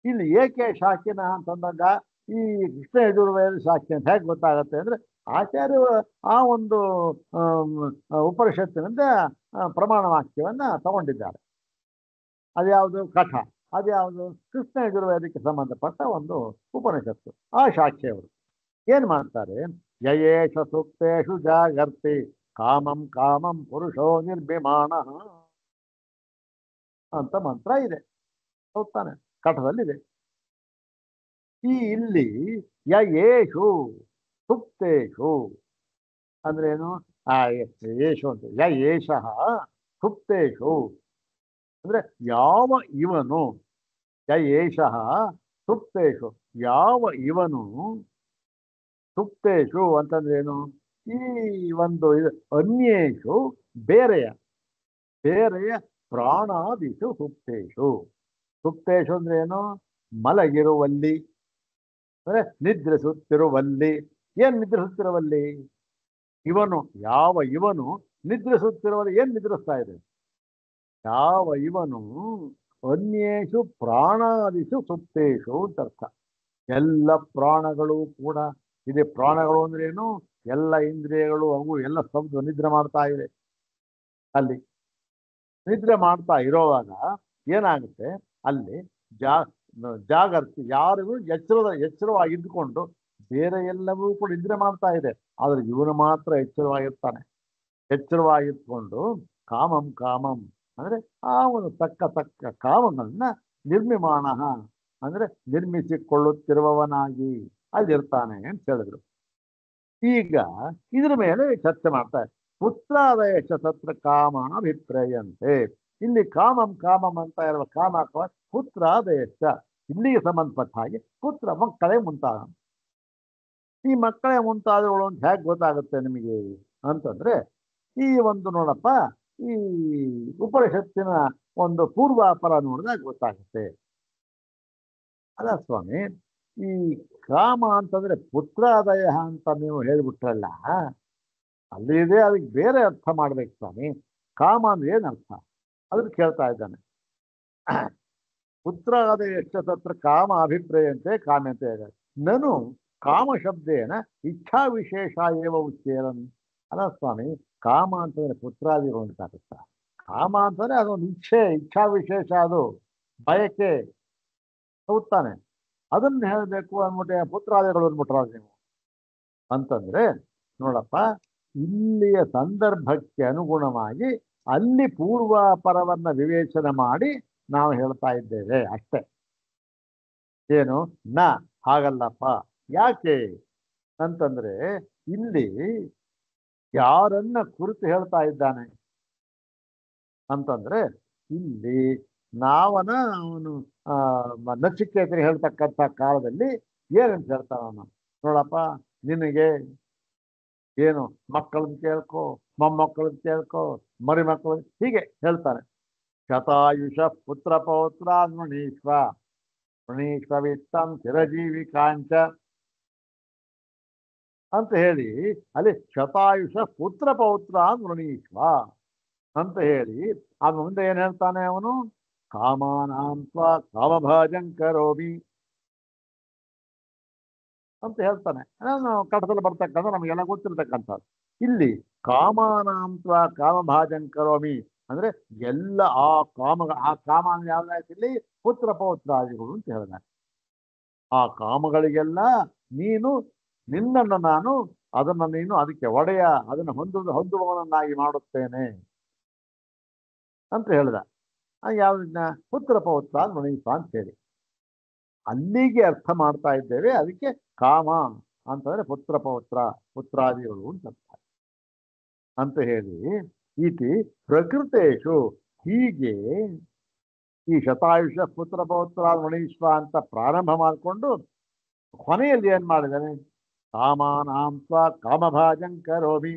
ಇಲ್ಲಿ ಏಕೆ ಶಾಖಿನ ಅಂತಂದಾಗ ಈ ಕೃಷ್ಣ ಯಜುರ್ವೇದ ಶಾಖೆ ಅಂತ ಹೇಗೆ ಗೊತ್ತಾಗತ್ತೆ ಅಂದ್ರೆ ಆಚಾರ್ಯರು ಆ ಒಂದು ಉಪನಿಷತ್ತಿನಿಂದ ಪ್ರಮಾಣ ವಾಕ್ಯವನ್ನ ತಗೊಂಡಿದ್ದಾರೆ. ಅದ್ಯಾವುದು? ಕಠ. ಅದ್ಯಾವುದು? ಕೃಷ್ಣ ಯಜುರ್ವೇದಕ್ಕೆ ಸಂಬಂಧಪಟ್ಟ ಒಂದು ಉಪನಿಷತ್ತು. ಆ ಶಾಖೆಯವರು ಏನ್ ಮಾಡ್ತಾರೆ? ಯಯೇಷ ಸೂಕ್ತೇಷು ಜಾಗರ್ತಿ ಕಾಮಂ ಕಾಮಂ ಪುರುಷೋ ನಿರ್ಭಿಮಾಣ ಅಂತ ಮಂತ್ರ ಇದೆ. ಹೋಗ್ತಾನೆ, ಕಠದಲ್ಲಿದೆ. ಈ ಇಲ್ಲಿ ಯಯೇಷು ಸುಪ್ತೇಷು ಅಂದ್ರೇನು? ಯೇಷು ಅಂತ ಯಯೇಷಃ ಸುಪ್ತೇಷು ಅಂದ್ರೆ ಯಾವ ಇವನು, ಯಯೇಷಃ ಸುಪ್ತೇಷು ಯಾವ ಇವನು, ಸುಪ್ತೇಷು ಅಂತಂದ್ರೇನು? ಈ ಒಂದು ಅನ್ಯೇಷು ಬೇರೆಯ ಪ್ರಾಣಾದಿಷು ಸುಪ್ತೇಷು. ಸುಪ್ತೇಷು ಅಂದ್ರೆ ಏನು? ಮಲಗಿರುವಲ್ಲಿ ಅಂದ್ರೆ ನಿದ್ರಿಸುತ್ತಿರುವಲ್ಲಿ. ಏನ್ ನಿದ್ರಿಸುತ್ತಿರುವಲ್ಲಿ? ಇವನು, ಯಾವ ಇವನು ನಿದ್ರಿಸುತ್ತಿರುವಲ್ಲಿ. ಏನ್ ನಿದ್ರಿಸ್ತಾ ಇದೆ? ಯಾವ ಇವನು ಅನ್ಯೇಷು ಪ್ರಾಣಾದಿಷು ಸುಪ್ತೇಶು ಅಂತ ಅರ್ಥ. ಎಲ್ಲ ಪ್ರಾಣಗಳು ಕೂಡ ಇದೆ. ಪ್ರಾಣಗಳು ಅಂದ್ರೆ ಏನು? ಎಲ್ಲ ಇಂದ್ರಿಯಗಳು ಅವು ಎಲ್ಲ ಶಬ್ದ ನಿದ್ರೆ ಮಾಡ್ತಾ ಇದೆ. ಅಲ್ಲಿ ನಿದ್ರೆ ಮಾಡ್ತಾ ಇರೋವಾಗ ಏನಾಗುತ್ತೆ, ಅಲ್ಲಿ ಜಾಗೃತಿ ಯಾರಿಗೂ ಎಚ್ಚರವಾಗಿದ್ದುಕೊಂಡು ಬೇರೆ ಎಲ್ಲವೂ ಕೂಡ ನಿದ್ರೆ ಮಾಡ್ತಾ ಇದೆ. ಆದ್ರೆ ಇವನು ಮಾತ್ರ ಎಚ್ಚರವಾಗಿರ್ತಾನೆ. ಎಚ್ಚರವಾಗಿದ್ಕೊಂಡು ಕಾಮಂ ಕಾಮಂ ಅಂದ್ರೆ ಅವನು ತಕ್ಕ ಕಾಮಗಳನ್ನ ನಿರ್ಮಿಮಾಣ ಅಂದ್ರೆ ನಿರ್ಮಿಸಿಕೊಳ್ಳುತ್ತಿರುವವನಾಗಿ ಅಲ್ಲಿರ್ತಾನೆ ಅಂತ ಹೇಳಿದ್ರು. ಈಗ ಇದ್ರ ಮೇಲೆ ಚರ್ಚೆ ಮಾಡ್ತಾರೆ. ಪುತ್ರಾದಯಶ ತತ್ರ ಕಾಮ ಅಭಿಪ್ರಾಯಂತೆ. ಇಲ್ಲಿ ಕಾಮಂ ಕಾಮಂ ಅಂತ ಇರುವ ಕಾಮ ಅಥವಾ ಪುತ್ರಾದಯಶ ಇಲ್ಲಿಗೆ ಸಂಬಂಧಪಟ್ಟ ಹಾಗೆ ಪುತ್ರ ಮಕ್ಕಳೇ ಮುಂತಾದ. ಈ ಮಕ್ಕಳೇ ಮುಂತಾದವುಗಳು ಅಂತ ಹೇಗೆ ಗೊತ್ತಾಗುತ್ತೆ ನಿಮಗೆ ಅಂತಂದ್ರೆ, ಈ ಒಂದು ನೋಡಪ್ಪ, ಈ ಉಪನಿಷತ್ತಿನ ಒಂದು ಪೂರ್ವಾಪರ ನೋಡಿದಾಗ ಗೊತ್ತಾಗುತ್ತೆ. ಅಲ್ಲ ಸ್ವಾಮಿ, ಈ ಕಾಮ ಅಂತಂದ್ರೆ ಪುತ್ರಾದಯ ಅಂತ ನೀವು ಹೇಳಿಬಿಟ್ರಲ್ಲ, ಅಲ್ಲಿ ಇದೆ, ಅದಕ್ಕೆ ಬೇರೆ ಅರ್ಥ ಮಾಡ್ಬೇಕು ಸ್ವಾಮಿ. ಕಾಮ ಅಂದ್ರೆ ಏನು ಅರ್ಥ ಅದನ್ನ ಕೇಳ್ತಾ ಇದ್ದಾನೆ. ಪುತ್ರಾದಯ ತತ್ರ ಕಾಮ ಅಭಿಪ್ರಾಯಂತೆ ಕಾಮ್ಯಂತೆ. ನಾನು ಕಾಮ ಶಬ್ದೇನ ಇಚ್ಛಾ ವಿಶೇಷ ಏವ ಉಚ್ಚೇರನ್. ಅಲ್ಲ ಸ್ವಾಮಿ, ಕಾಮ ಅಂತಂದ್ರೆ ಪುತ್ರಾದಿಗಳು ಅಂತಾಗುತ್ತ. ಕಾಮ ಅಂತಂದ್ರೆ ಅದೊಂದು ಇಚ್ಛಾ ವಿಶೇಷ, ಅದು ಬಯಕೆ, ಹೌದಾನೆ. ಅದನ್ನ ಹೇಳಬೇಕು ಅಂದ್ಬಿಟ್ಟೆ ಪುತ್ರಾದಿಗಳು ಅಂದ್ಬಿಟ್ರ ನೀವು ಅಂತಂದ್ರೆ, ನೋಡಪ್ಪ, ಇಲ್ಲಿಯ ಸಂದರ್ಭಕ್ಕೆ ಅನುಗುಣವಾಗಿ ಅಲ್ಲಿ ಪೂರ್ವಾಪರವನ್ನ ವಿವೇಚನೆ ಮಾಡಿ ನಾವು ಹೇಳ್ತಾ ಇದ್ದೇವೆ ಅಷ್ಟೇ. ಏನು ಹಾಗಲ್ಲಪ್ಪ. ಯಾಕೆ ಅಂತಂದ್ರೆ, ಇಲ್ಲಿ ಯಾರನ್ನ ಕುರಿತು ಹೇಳ್ತಾ ಇದ್ದಾನೆ ಅಂತಂದ್ರೆ, ಇಲ್ಲಿ ಅವನು ನಚಿಕೇತರಿಗೆ ಹೇಳ್ತಕ್ಕಂಥ ಕಾಲದಲ್ಲಿ ಏನಂತ ಹೇಳ್ತಾನ, ನೋಡಪ್ಪ, ನಿನಗೆ ಏನು ಮಕ್ಕಳನ್ನ ಕೇಳ್ಕೊ, ಮೊಮ್ಮಕ್ಕಳನ್ನ ಕೇಳ್ಕೊ, ಮರಿ ಮಕ್ಕಳು, ಹೀಗೆ ಹೇಳ್ತಾನೆ. ಶತಾಯುಷ ಪುತ್ರ ಪೌತ್ರ ಮೃಣೀಶ್ವ ವಿತ್ತಂ ಚಿರಜೀವಿಕಾಂಚ ಅಂತ ಹೇಳಿ ಅಲ್ಲಿ ಶತಾಯುಷ ಪುತ್ರ ಪೌತ್ರ ಮೃಣೀಶ್ವ ಅಂತ ಹೇಳಿ ಅದು ಮುಂದೆ ಏನ್ ಹೇಳ್ತಾನೆ ಅವನು, ಕಾಮಾನಾಂತ್ವ ಕಾಮಭಾಜಂಕರೋಮಿ ಅಂತ ಹೇಳ್ತಾನೆ. ನಾವು ಕಟ್ಟದಲ್ಲಿ ಬರ್ತಕ್ಕಂಥ ನಮಗೆಲ್ಲ ಗೊತ್ತಿರ್ತಕ್ಕಂಥದ್ದು. ಇಲ್ಲಿ ಕಾಮಾನಾಂತ್ವ ಕಾಮಭಾಜಂಕರೋಮಿ ಅಂದ್ರೆ ಎಲ್ಲ ಆ ಕಾಮ ಯಾವ್ದಾಯ್ತು, ಪುತ್ರ ಪೌತ್ರಾದಿಗಳು ಅಂತ ಹೇಳಿದಾನೆ. ಆ ಕಾಮಗಳಿಗೆಲ್ಲ ನಿನ್ನನ್ನು ನಾನು ಅದಕ್ಕೆ ಒಡೆಯ, ಅದನ್ನು ಹೊಂದುವವನನ್ನಾಗಿ ಮಾಡುತ್ತೇನೆ ಅಂತ ಹೇಳ್ದ. ಯಾವ್ದನ್ನ? ಪುತ್ರ ಪೌತ್ರ ಮಣೀಪ ಅಂತ ಹೇಳಿ ಅಲ್ಲಿಗೆ ಅರ್ಥ ಮಾಡ್ತಾ ಇದ್ದೇವೆ. ಅದಕ್ಕೆ ಕಾಮ ಅಂತಂದ್ರೆ ಪುತ್ರ ಪೌತ್ರ ಪುತ್ರಾದಿಗಳು ಅಂತ ಹೇಳಿ ಇತಿ ಪ್ರಕೃತೇಶು. ಹೀಗೆ ಈ ಶತಾಯುಷ ಪುತ್ರ ಪೌತ್ರ ಮಣೀಶ್ವ ಅಂತ ಪ್ರಾರಂಭ ಮಾಡಿಕೊಂಡು ಕೊನೆಯಲ್ಲಿ ಏನ್ ಮಾಡಿದಾನೆ, ಕಾಮಾನಾಂತ್ವ ಕಾಮಭಾಜಂಕರೋಮಿ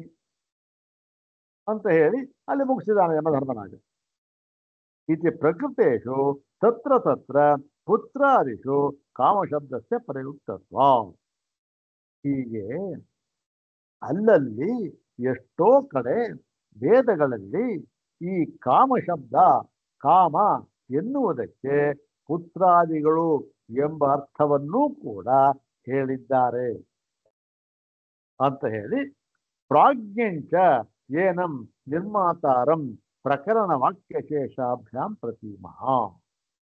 ಅಂತ ಹೇಳಿ ಅಲ್ಲಿ ಮುಗಿಸಿದಾನೆ ಯಮಧರ್ಮರಾಜ. ಇತಿ ಪ್ರಕೃತೇಶು ತತ್ರ ತತ್ರ ಪುತ್ರಾದಿಷು ಕಾಮಶಬ್ದಸ್ಯ ಪ್ರಯುಕ್ತತ್ವ. ಹೀಗೆ ಅಲ್ಲಲ್ಲಿ ಎಷ್ಟೋ ಕಡೆ ವೇದಗಳಲ್ಲಿ ಈ ಕಾಮಶಬ್ದ, ಕಾಮ ಎನ್ನುವುದಕ್ಕೆ ಪುತ್ರಾದಿಗಳು ಎಂಬ ಅರ್ಥವನ್ನೂ ಕೂಡ ಹೇಳಿದ್ದಾರೆ ಅಂತ ಹೇಳಿ, ಪ್ರಾಜ್ಞಂಚ ಏನಂ ನಿರ್ಮಾತಾರಂ ಪ್ರಕರಣ ವಾಕ್ಯಶೇಷಾಭ್ಯಾಂ ಪ್ರತಿಮಃ.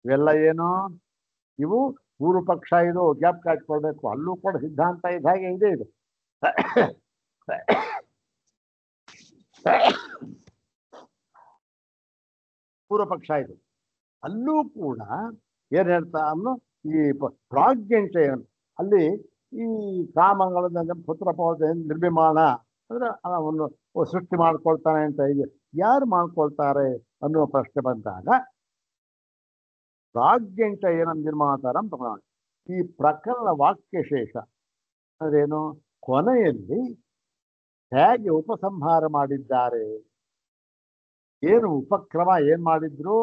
ಇವೆಲ್ಲ ಏನು? ಇವು ಪೂರ್ವ ಪಕ್ಷ. ಇದು ಜ್ಞಾಪಕ ಇಟ್ಕೊಳ್ಬೇಕು. ಅಲ್ಲೂ ಕೂಡ ಸಿದ್ಧಾಂತ ಇದ್ದಾಗೆ ಇದೆ. ಇದು ಪೂರ್ವ ಪಕ್ಷ. ಇದು ಅಲ್ಲೂ ಕೂಡ ಏನ್ ಹೇಳ್ತಾ ಅಲ್ಲೂ ಈ ಪ್ರಾಜ್ಞಂಚ ಏನು, ಅಲ್ಲಿ ಈ ಕಾಮಗಳನ್ನ ಪುತ್ರ ಪೌತ್ರ ನಿರ್ಮಿಮಾಣ ಅಂದ್ರೆ ಅವನು ಸೃಷ್ಟಿ ಮಾಡ್ಕೊಳ್ತಾನೆ ಅಂತ ಇದೆ. ಯಾರು ಮಾಡ್ಕೊಳ್ತಾರೆ ಅನ್ನುವ ಪ್ರಶ್ನೆ ಬಂದಾಗ ಪ್ರಾಜ್ಞಂಚ ಏನ ನಿರ್ಮಾತಾರಂ ಪ್ರಮಾಣ. ಈ ಪ್ರಕರಣ ವಾಕ್ಯಶೇಷ ಅದೇನು, ಕೊನೆಯಲ್ಲಿ ಹೇಗೆ ಉಪಸಂಹಾರ ಮಾಡಿದ್ದಾರೆ, ಏನು ಉಪಕ್ರಮ ಏನ್ ಮಾಡಿದ್ರು,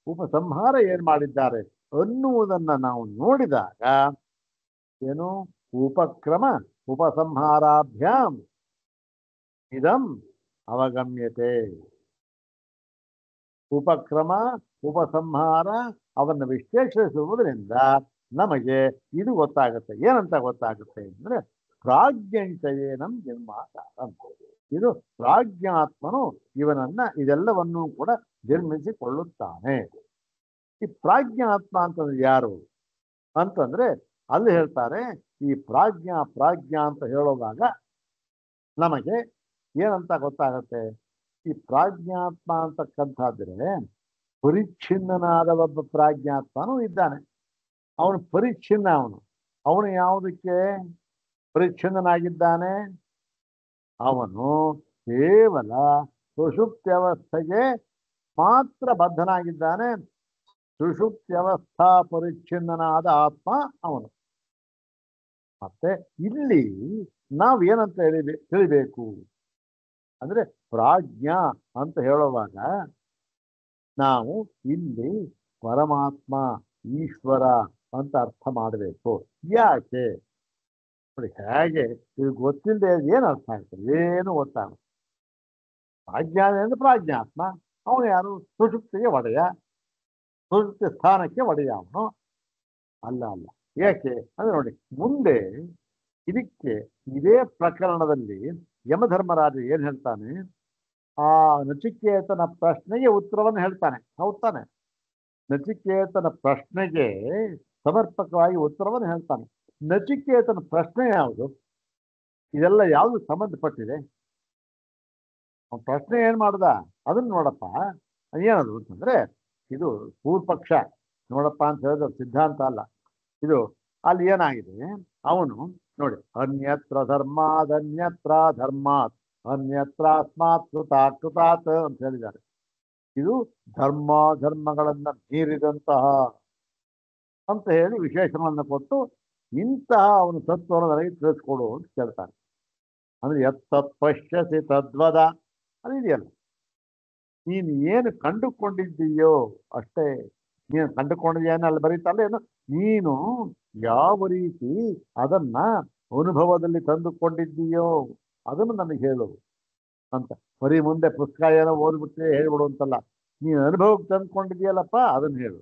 ಉಪಸಂಹಾರ ಏನ್ ಮಾಡಿದ್ದಾರೆ ಅನ್ನುವುದನ್ನ ನಾವು ನೋಡಿದಾಗ ಏನು, ಉಪಕ್ರಮ ಉಪಸಂಹಾರಾಭ್ಯಾಂ ಇದಂ ಅವಗಮ್ಯತೆ. ಉಪಕ್ರಮ ಉಪಸಂಹಾರ ಅವನ್ನ ವಿಶ್ಲೇಷಿಸುವುದರಿಂದ ನಮಗೆ ಇದು ಗೊತ್ತಾಗುತ್ತೆ. ಏನಂತ ಗೊತ್ತಾಗುತ್ತೆ ಅಂದ್ರೆ ಪ್ರಾಜ್ಞಂಚಯೇನಂ ಜನ್ಮಾಕಾರಂ. ಇದು ಪ್ರಾಜ್ಞಾತ್ಮನು ಇವನನ್ನ ಇದೆಲ್ಲವನ್ನೂ ಕೂಡ ಜನ್ಮಿಸಿಕೊಳ್ಳುತ್ತಾನೆ. ಈ ಪ್ರಾಜ್ಞಾತ್ಮ ಅಂತಂದ್ರೆ ಯಾರು ಅಂತಂದ್ರೆ ಅಲ್ಲಿ ಹೇಳ್ತಾರೆ ಈ ಪ್ರಾಜ್ಞಾ ಅಂತ ಹೇಳುವಾಗ ನಮಗೆ ಏನಂತ ಗೊತ್ತಾಗತ್ತೆ. ಈ ಪ್ರಾಜ್ಞಾತ್ಮ ಅಂತಕ್ಕಂಥದ್ರೆ ಪರಿಚ್ಛಿನ್ನನಾದ ಒಬ್ಬ ಪ್ರಾಜ್ಞಾತ್ಮನೂ ಇದ್ದಾನೆ. ಅವನು ಪರಿಚ್ಛಿನ್ನ. ಅವನು ಯಾವುದಕ್ಕೆ ಪರಿಚ್ಛಿನ್ನನಾಗಿದ್ದಾನೆ? ಅವನು ಕೇವಲ ಸುಷುಪ್ತ್ಯವಸ್ಥೆಗೆ ಮಾತ್ರ ಬದ್ಧನಾಗಿದ್ದಾನೆ. ಸುಷುಪ್ತ್ಯವಸ್ಥಾ ಪರಿಚ್ಛಿನ್ನನಾದ ಆತ್ಮ ಅವನು. ಮತ್ತೆ ಇಲ್ಲಿ ನಾವೇನಂತ ತಿಳಿಬೇಕು ಅಂದ್ರೆ ಪ್ರಾಜ್ಞಾ ಅಂತ ಹೇಳುವಾಗ ನಾವು ಇಲ್ಲಿ ಪರಮಾತ್ಮ ಈಶ್ವರ ಅಂತ ಅರ್ಥ ಮಾಡಬೇಕು. ಯಾಕೆ ನೋಡಿ, ಹೇಗೆ ಇದು ಗೊತ್ತಿಲ್ಲದೆ ಏನು ಅರ್ಥ ಆಗ್ತದೆ? ಏನು ಗೊತ್ತಾಗುತ್ತೆ. ಪ್ರಾಜ್ಞಾ ಅಂದ್ರೆ ಪ್ರಾಜ್ಞಾತ್ಮ. ಅವನು ಯಾರು? ಸುಷುಪ್ತಿಗೆ ಒಡೆಯ, ಸುಷುಪ್ತಿ ಸ್ಥಾನಕ್ಕೆ ಒಡೆಯ ಅವನು. ಅಲ್ಲ. ಯಾಕೆ ಅಂದ್ರೆ ನೋಡಿ, ಮುಂದೆ ಇದಕ್ಕೆ ಇದೇ ಪ್ರಕರಣದಲ್ಲಿ ಯಮಧರ್ಮರಾಜ ಏನ್ ಹೇಳ್ತಾನೆ? ಆ ನಚಿಕೇತನ ಪ್ರಶ್ನೆಗೆ ಉತ್ತರವನ್ನು ಹೇಳ್ತಾನೆ. ಹೌದ್ ತಾನೆ? ನಚಿಕೇತನ ಪ್ರಶ್ನೆಗೆ ಸಮರ್ಪಕವಾಗಿ ಉತ್ತರವನ್ನು ಹೇಳ್ತಾನೆ. ನಚಿಕೇತನ ಪ್ರಶ್ನೆ ಯಾವುದು? ಇದೆಲ್ಲ ಯಾವುದು ಸಂಬಂಧಪಟ್ಟಿದೆ? ಪ್ರಶ್ನೆ ಏನ್ ಮಾಡ್ದ ಅದನ್ನ ನೋಡಪ್ಪ. ಏನದು ಅಂತಂದ್ರೆ ಇದು ಪೂರ್ವಪಕ್ಷ ನೋಡಪ್ಪ ಅಂತ ಹೇಳಿದ್ರೆ ಸಿದ್ಧಾಂತ ಅಲ್ಲ ಇದು. ಅಲ್ಲಿ ಏನಾಗಿದೆ, ಅವನು ನೋಡಿ, ಅನ್ಯತ್ರ ಧರ್ಮಾತ್ ಅನ್ಯತ್ರಾಸ್ಮಾತ್ ಕೃತಾತ್ ಅಂತ ಹೇಳಿದ್ದಾರೆ. ಇದು ಧರ್ಮಗಳನ್ನ ಮೀರಿದಂತಹ ಅಂತ ಹೇಳಿ ವಿಶೇಷಣವನ್ನು ಕೊಟ್ಟು ಇಂತಹ ಅವನು ತತ್ವವನ್ನು ನನಗೆ ತಿಳಿಸ್ಕೊಡು ಅಂತ ಕೇಳ್ತಾನೆ. ಅಂದ್ರೆ ಎತ್ತತ್ ಪಶ್ಯಸಿ ತದ್ವದ ಅದಿದೆಯಲ್ಲ, ನೀನು ಏನು ಕಂಡುಕೊಂಡಿದ್ದೀಯೋ ಅಷ್ಟೇ. ನೀನು ಕಂಡುಕೊಂಡಿದ್ಯಾನ ಅಲ್ಲಿ ಬರೀತಲ್ಲ ಏನು, ನೀನು ಯಾವ ರೀತಿ ಅದನ್ನ ಅನುಭವದಲ್ಲಿ ತಂದುಕೊಂಡಿದ್ದೀಯೋ ಅದನ್ನು ನನಗೆ ಹೇಳು ಅಂತ. ಬರೀ ಮುಂದೆ ಪುಸ್ತಕ ಏನೋ ಓದ್ಬಿಟ್ಟು ಹೇಳ್ಬಿಡು ಅಂತಲ್ಲ, ನೀನು ಅನುಭವಕ್ಕೆ ತಂದುಕೊಂಡಿದ್ದೀಯಲ್ಲಪ್ಪ ಅದನ್ನು ಹೇಳು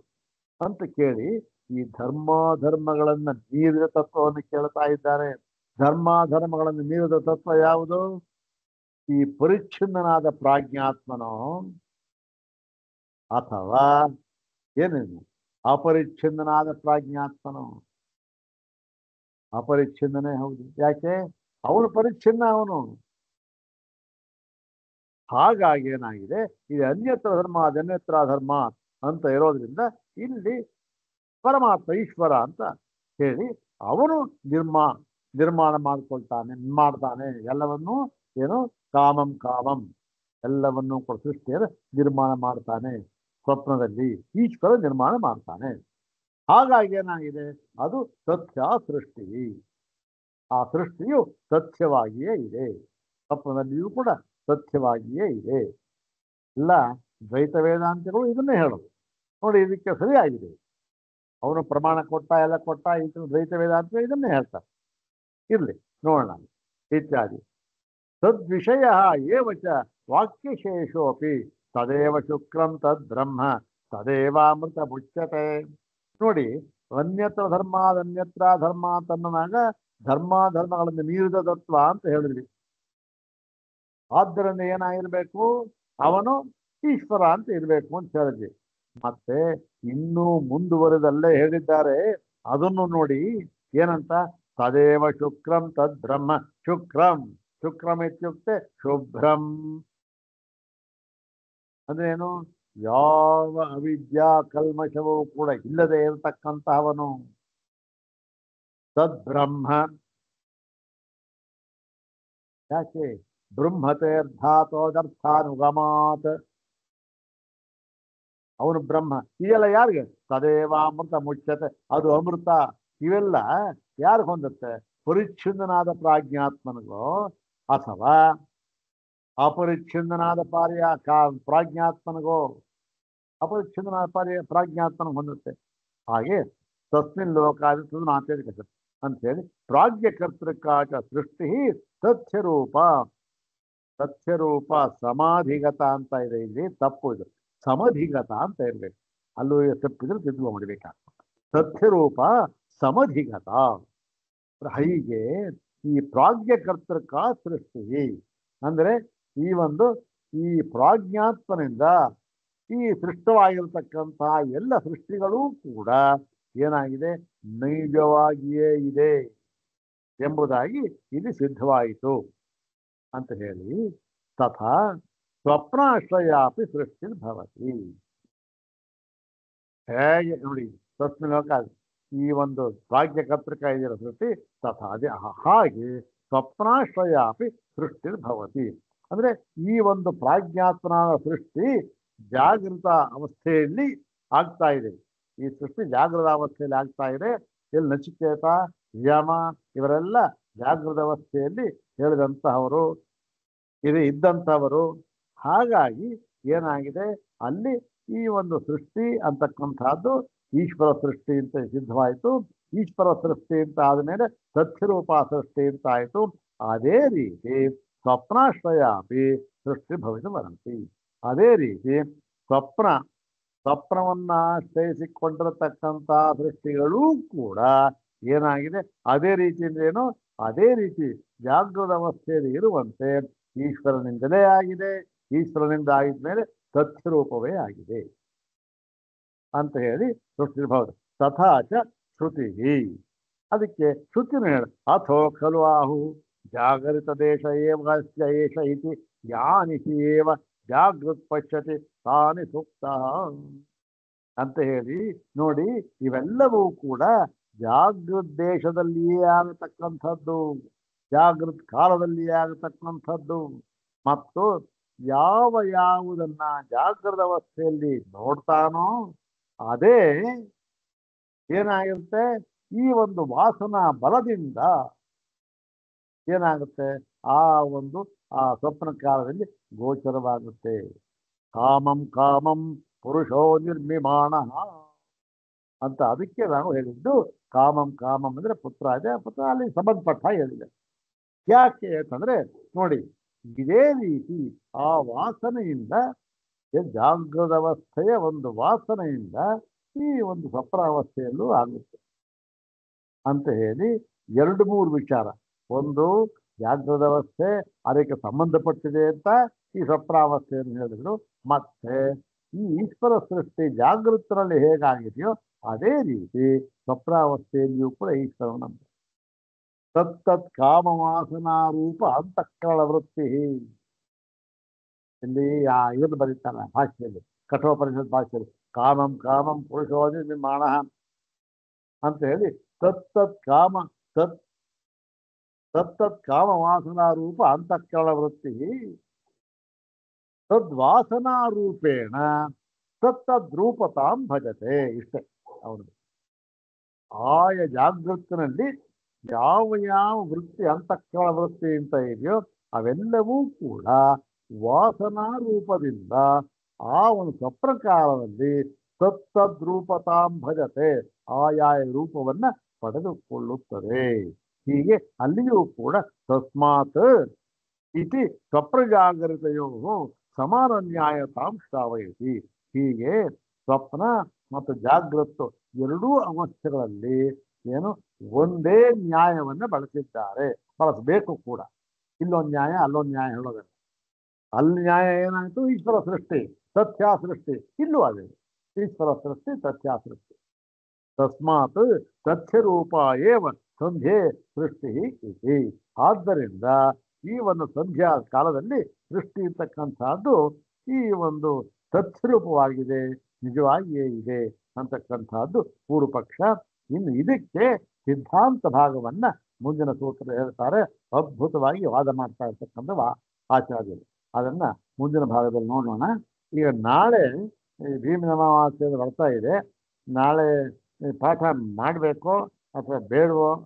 ಅಂತ ಕೇಳಿ ಈ ಧರ್ಮಗಳನ್ನ ಮೀರಿದ ತತ್ವವನ್ನು ಕೇಳ್ತಾ ಇದ್ದಾರೆ. ಧರ್ಮಗಳನ್ನು ಮೀರಿದ ತತ್ವ ಯಾವುದು? ಈ ಪರಿಚ್ಛಿನ್ನನಾದ ಪ್ರಾಜ್ಞಾತ್ಮನೋ ಅಥವಾ ಏನೇನು ಅಪರಿಚ್ಛಿನ್ನನಾದ ಪ್ರಾಜ್ಞಾತ್ಮನೋ? ಅಪರಿಚ್ಛಿನ್ನನೇ ಹೌದು. ಯಾಕೆ? ಅವನು ಪರಿಚ್ಛಿನ್ನ ಅವನು. ಹಾಗಾಗಿ ಏನಾಗಿದೆ, ಇದು ಅನ್ಯತ್ರ ಧರ್ಮ ಅಂತ ಇರೋದ್ರಿಂದ ಇಲ್ಲಿ ಪರಮಾತ್ಮ ಈಶ್ವರ ಅಂತ ಹೇಳಿ ಅವನು ನಿರ್ಮಾಣ ಮಾಡ್ತಾನೆ ಎಲ್ಲವನ್ನೂ. ಏನು ಕಾಮಂ ಎಲ್ಲವನ್ನೂ ಕೂಡ ಸೃಷ್ಟಿಯನ್ನು ನಿರ್ಮಾಣ ಮಾಡ್ತಾನೆ. ಸ್ವಪ್ನದಲ್ಲಿ ಈಶ್ವರ ನಿರ್ಮಾಣ ಮಾಡ್ತಾನೆ. ಹಾಗಾಗಿ ಏನಾಗಿದೆ, ಅದು ಸತ್ಯ ಸೃಷ್ಟಿ. ಆ ಸೃಷ್ಟಿಯು ಸತ್ಯವಾಗಿಯೇ ಇದೆ. ಸ್ವಪ್ನದಲ್ಲಿಯೂ ಕೂಡ ಸತ್ಯವಾಗಿಯೇ ಇದೆ. ಇಲ್ಲ ದ್ವೈತ ವೇದಾಂತಗಳು ಇದನ್ನೇ ಹೇಳೋದು. ನೋಡಿ, ಇದಕ್ಕೆ ಸರಿಯಾಗಿದೆ. ಅವನು ಪ್ರಮಾಣ ಕೊಟ್ಟ, ಎಲ್ಲ ಕೊಟ್ಟ. ಇದು ದ್ವೈತ ವೇದಾಂತ ಇದನ್ನೇ ಹೇಳ್ತಾರೆ. ಇರ್ಲಿ ನೋಡೋಣ. ಇತ್ಯಾದಿ ತದ್ವಿಷಯ ಏವಚ ವಾಕ್ಯಶೇಷೋಪಿ ತದೇವ ಶುಕ್ರಂ ತದ್ ಬ್ರಹ್ಮ ತದೇವಾಮೃತ ಮುಚ್ಯತೆ. ನೋಡಿ, ಅನ್ಯತ್ರ ಧರ್ಮ ತನ್ನನಾಗ ಧರ್ಮಗಳನ್ನು ಮೀರಿದ ತತ್ವ ಅಂತ ಹೇಳಿದ್ವಿ. ಆದ್ದರಿಂದ ಏನಾಗಿರ್ಬೇಕು? ಅವನು ಈಶ್ವರ ಅಂತ ಇರ್ಬೇಕು ಅಂತ ಹೇಳಿದ್ವಿ. ಮತ್ತೆ ಇನ್ನೂ ಮುಂದುವರೆದಲ್ಲೇ ಹೇಳಿದ್ದಾರೆ. ಅದನ್ನು ನೋಡಿ ಏನಂತ, ತದೇವ ಶುಕ್ರಂ ತದ್ ಬ್ರಹ್ಮ. ಶುಕ್ರಂ ಇತ್ಯುಕ್ತೆ ಶುಭ್ರಂ ಅಂದ್ರೇನು? ಯಾವ ಅವಿದ್ಯಾ ಕಲ್ಮಶವೂ ಕೂಡ ಇಲ್ಲದೆ ಇರತಕ್ಕಂತಹವನು ತದ್ ಬ್ರಹ್ಮ. ಯಾಕೆ? ಬ್ರಹ್ಮತೇರ್ಧಾತೋದರ್ಥಾನುಗಮಾತ್. ಅವನು ಬ್ರಹ್ಮ. ಇದೆಲ್ಲ ಯಾರಿಗೆ? ತದೇವಾಮೃತ ಮುಚ್ಯತೆ. ಅದು ಅಮೃತ. ಇವೆಲ್ಲ ಯಾರು ಹೊಂದುತ್ತೆ? ಪರಿಚ್ಛಿನ್ನನಾದ ಪ್ರಾಜ್ಞಾತ್ಮನಿಗೋ ಅಥವಾ ಅಪರಿಚ್ಛಿನ್ನನಾದ ಪ್ರಾಜ್ಞಾತ್ಮನಿಗೋ? ಅಪರಿಚ್ಛಿನ್ನನಾದ ಪ್ರಾಜ್ಞಾತ್ಮನ ಹೊಂದುತ್ತೆ. ಹಾಗೆ ತಸ್ಮಿನ್ ಲೋಕಾದಿ ನಾಂತೇಳಿ ಅಂತೇಳಿ ಪ್ರಾಜ್ಞಕರ್ತೃಕಾಚ ಸೃಷ್ಟಿ ಸತ್ಯರೂಪ ಸಮಾಧಿಗತ ಅಂತ ಇದೆ. ಇಲ್ಲಿ ತಪ್ಪು. ಇದು ಸಮಧಿಗತ ಅಂತ ಇರ್ಬೇಕು. ಅಲ್ಲೂ ತಪ್ಪಿದ್ರೆ ತಿದ್ದುವ ಮಾಡಬೇಕಾಗ್ತದೆ. ತಥ್ಯರೂಪ ಸಮಧಿಗತ. ಹೀಗೆ ಈ ಪ್ರಾಜ್ಞಕರ್ತೃಕ ಸೃಷ್ಟಿ ಅಂದ್ರೆ ಈ ಪ್ರಾಜ್ಞಾತ್ಮನಿಂದ ಈ ಸೃಷ್ಟವಾಗಿರತಕ್ಕಂತಹ ಎಲ್ಲ ಸೃಷ್ಟಿಗಳೂ ಕೂಡ ಏನಾಗಿದೆ, ನೈಜವಾಗಿಯೇ ಇದೆ ಎಂಬುದಾಗಿ ಇಲ್ಲಿ ಸಿದ್ಧವಾಯಿತು ಅಂತ ಹೇಳಿ, ತಥಾ ಸ್ವಪ್ನಾಶ್ರಯಾಪಿ ಸೃಷ್ಟಿ ಭವತಿ. ಹೇಗೆ ನೋಡಿ, ಸ್ವಪ್ನಲೋಕ ಈ ಒಂದು ಪ್ರಾಜ್ಞಕರ್ತೃಕ ಇದರ ಸೃಷ್ಟಿ, ತಥಾ ಅದೇ ಹಾಗೆ ಸ್ವಪ್ನಾಶ್ರಯಾಪಿ ಸೃಷ್ಟಿ ಭವತಿ. ಅಂದ್ರೆ ಈ ಒಂದು ಪ್ರಾಜ್ಞಾತ್ಮನ ಸೃಷ್ಟಿ ಜಾಗೃತ ಅವಸ್ಥೆಯಲ್ಲಿ ಆಗ್ತಾ ಇದೆ. ಈ ಸೃಷ್ಟಿ ಜಾಗೃತ ಅವಸ್ಥೆಯಲ್ಲಿ ಆಗ್ತಾ ಇದೆ. ಇಲ್ಲಿ ನಚಿಕೇತ, ಯಮ ಇವರೆಲ್ಲ ಜಾಗೃತ ಅವಸ್ಥೆಯಲ್ಲಿ ಹೇಳಿದಂತಹವರು, ಇದ್ದಂಥವರು. ಹಾಗಾಗಿ ಏನಾಗಿದೆ, ಅಲ್ಲಿ ಈ ಒಂದು ಸೃಷ್ಟಿ ಅಂತಕ್ಕಂಥದ್ದು ಈಶ್ವರ ಸೃಷ್ಟಿ ಅಂತ ಸಿದ್ಧವಾಯಿತು. ಈಶ್ವರ ಸೃಷ್ಟಿ ಅಂತ ಆದಮೇಲೆ ಸತ್ಯರೂಪ ಸೃಷ್ಟಿ ಅಂತ ಆಯಿತು. ಅದೇ ರೀತಿ ಸ್ವಪ್ನಾಶ್ರಯಾಪಿ ಸೃಷ್ಟಿ ಭವಿತು ಬರಂತಿ. ಅದೇ ರೀತಿ ಸ್ವಪ್ನವನ್ನ ಆಶ್ರಯಿಸಿಕೊಂಡಿರತಕ್ಕಂಥ ಸೃಷ್ಟಿಗಳೂ ಕೂಡ ಏನಾಗಿದೆ, ಅದೇ ರೀತಿಯಿಂದ ಏನು, ಅದೇ ರೀತಿ ಜಾಗೃತ ಅವಸ್ಥೆಯಲ್ಲಿ ಇರುವಂತೆ ಈಶ್ವರನಿಂದಲೇ ಆಗಿದೆ. ಈಶ್ವರನಿಂದ ಆಗಿದ್ಮೇಲೆ ಸತ್ಯರೂಪವೇ ಆಗಿದೆ ಅಂತ ಹೇಳಿ ಸೃಷ್ಟಿರ್ಭವದು. ತಥಾಚ ಶ್ರುತಿ. ಅದಕ್ಕೆ ಶ್ರುತಿನ ಹೇಳ, ಅಥೋ ಖಲು ಆಹು ಜಾಗರಿತ ದೇಶ ಏಷ ಇತಿ ಯಾನಿಸಿ ಏವ ಜಾಗೃತ್ ಪಶ್ಯತಿ ತಾನಿ ಸೂಕ್ತ ಅಂತ ಹೇಳಿ ನೋಡಿ. ಇವೆಲ್ಲವೂ ಕೂಡ ಜಾಗೃತ್ ದೇಶದಲ್ಲಿಯೇ ಆಗತಕ್ಕಂಥದ್ದು, ಜಾಗೃತ್ ಕಾಲದಲ್ಲಿಯೇ ಆಗತಕ್ಕಂಥದ್ದು. ಮತ್ತು ಯಾವುದನ್ನ ಜಾಗೃತ ಅವಸ್ಥೆಯಲ್ಲಿ ನೋಡ್ತಾನೋ ಅದೇ ಏನಾಗಿರುತ್ತೆ, ಈ ಒಂದು ವಾಸನಾ ಬಲದಿಂದ ಏನಾಗುತ್ತೆ, ಆ ಸ್ವಪ್ನ ಕಾಲದಲ್ಲಿ ಗೋಚರವಾಗುತ್ತೆ. ಕಾಮಂ ಪುರುಷೋ ನಿರ್ಮಿಮಾಣ ಅಂತ ಅದಕ್ಕೆ ನಾವು ಹೇಳಿದ್ದು. ಕಾಮಂ ಅಂದ್ರೆ ಪುತ್ರ ಇದೆ, ಪುತ್ರ ಅಲ್ಲಿ ಸಂಬಂಧಪಟ್ಟ ಹೇಳಿದೆ. ಯಾಕೆ ಅಂತಂದ್ರೆ ನೋಡಿ, ಇದೇ ರೀತಿ ಆ ವಾಸನೆಯಿಂದ, ಜಾಗೃತ ಅವಸ್ಥೆಯ ಒಂದು ವಾಸನೆಯಿಂದ ಈ ಒಂದು ಸ್ವಪ್ನಾವಸ್ಥೆಯಲ್ಲೂ ಆಗುತ್ತೆ ಅಂತ ಹೇಳಿ 2-3 ವಿಚಾರ. ಒಂದು ಜಾಗೃತ ಅವಸ್ಥೆ, ಅದಕ್ಕೆ ಸಂಬಂಧಪಟ್ಟಿದೆ ಅಂತ ಈ ಸ್ವಪ್ನಾವಸ್ಥೆಯನ್ನು ಹೇಳಿದ್ರು. ಮತ್ತೆ ಈ ಈಶ್ವರ ಸೃಷ್ಟಿ ಜಾಗೃತರಲ್ಲಿ ಹೇಗಾಗಿದೆಯೋ ಅದೇ ರೀತಿ ಸ್ವಪ್ನಾವಸ್ಥೆಯಲ್ಲಿಯೂ ಕೂಡ ಈಶ್ವರನ ತತ್ತತ್ ಕಾಮವಾಸನಾರೂಪ ಅಂತಃಕರಣ ವೃತ್ತಿ. ಇಲ್ಲಿ ಇದನ್ನು ಬರೀತಾನೆ ಭಾಷೆಯಲ್ಲಿ, ಕಠೋಪನಿಷತ್ ಭಾಷೆಯಲ್ಲಿ, ಕಾಮಂ ಪುರುಷೋ ನಿರ್ಮಾಣ ಅಂತ ಹೇಳಿ ತತ್ತತ್ ಕಾಮವಾಸನಾರೂಪ ಅಂತಃಕರಣ ವೃತ್ತಿ ತದ್ವಾಸನಾರೂಪೇಣ ತತ್ತದ್ರೂಪತಾಂ ಭಜತೆ. ಇಷ್ಟೇ ಅವನು. ಆಯ ಜಾಗೃತಿನಲ್ಲಿ ಯಾವ ವೃತ್ತಿ ಅಂತಃಕರಣ ವೃತ್ತಿ ಅಂತ ಇದೆಯೋ ಅವೆಲ್ಲವೂ ಕೂಡ ವಾಸನಾ ರೂಪದಿಂದ ಆ ಒಂದು ಸ್ವಪ್ನಕಾಲದಲ್ಲಿ ತತ್ತದ್ರೂಪತಾಂ ಭಜತೆ, ಆಯಾಯ ರೂಪವನ್ನ ಪಡೆದುಕೊಳ್ಳುತ್ತದೆ. ಹೀಗೆ ಅಲ್ಲಿಯೂ ಕೂಡ ತಸ್ಮಾತ್ ಇತಿ ಸ್ವಪ್ನಜಾಗರಿತೆಯೋ ಸಮಾನ ನ್ಯಾಯತಾಂ ಶ್ರಾವಯತಿ. ಹೀಗೆ ಸ್ವಪ್ನ ಮತ್ತು ಜಾಗೃತ ಎರಡೂ ಅವಸ್ಥೆಗಳಲ್ಲಿ ಒಂದೇ ನ್ಯಾಯವನ್ನ ಬಳಸಬೇಕು ಕೂಡ. ಇಲ್ಲೊಂದು ನ್ಯಾಯ ಅಲ್ಲೊಂದು ನ್ಯಾಯ ಹೇಳೋದಲ್ಲ. ಅಲ್ಲಿ ನ್ಯಾಯ ಏನಾಯಿತು, ಈಶ್ವರ ಸೃಷ್ಟಿ ತಥ್ಯಾ ಸೃಷ್ಟಿ. ಇಲ್ಲೂ ಅದೇ ಈಶ್ವರ ಸೃಷ್ಟಿ ತಥ್ಯಾ ಸೃಷ್ಟಿ. ತಸ್ಮಾತ್ ತಥ್ಯರೂಪ ಏವ ಸಂಧ್ಯೆ ಸೃಷ್ಟಿ ಇತಿ. ಆದ್ದರಿಂದ ಈ ಒಂದು ಸಂಧ್ಯಾ ಕಾಲದಲ್ಲಿ ಸೃಷ್ಟಿ ಇರ್ತಕ್ಕಂಥದ್ದು ಈ ಒಂದು ತಥ್ಯರೂಪವಾಗಿದೆ, ನಿಜವಾಗಿಯೇ ಇದೆ ಅಂತಕ್ಕಂಥದ್ದು ಪೂರ್ವಪಕ್ಷ. ಇನ್ನು ಇದಕ್ಕೆ ಸಿದ್ಧಾಂತ ಭಾಗವನ್ನ ಮುಂದಿನ ಸೂತ್ರ ಹೇಳ್ತಾರೆ. ಅದ್ಭುತವಾಗಿ ವಾದ ಮಾಡ್ತಾ ಇರ್ತಕ್ಕಂಥ ಆಚಾರ್ಯರು. ಅದನ್ನ ಮುಂದಿನ ಭಾಗದಲ್ಲಿ ನೋಡೋಣ. ಈಗ ನಾಳೆ ಭೀಮನ ಅಮಾವಾಸ್ಯೆ ಬರ್ತಾ ಇದೆ. ನಾಳೆ ಪಾಠ ಮಾಡಬೇಕೋ ಅಥವಾ ಬೇಡವೋ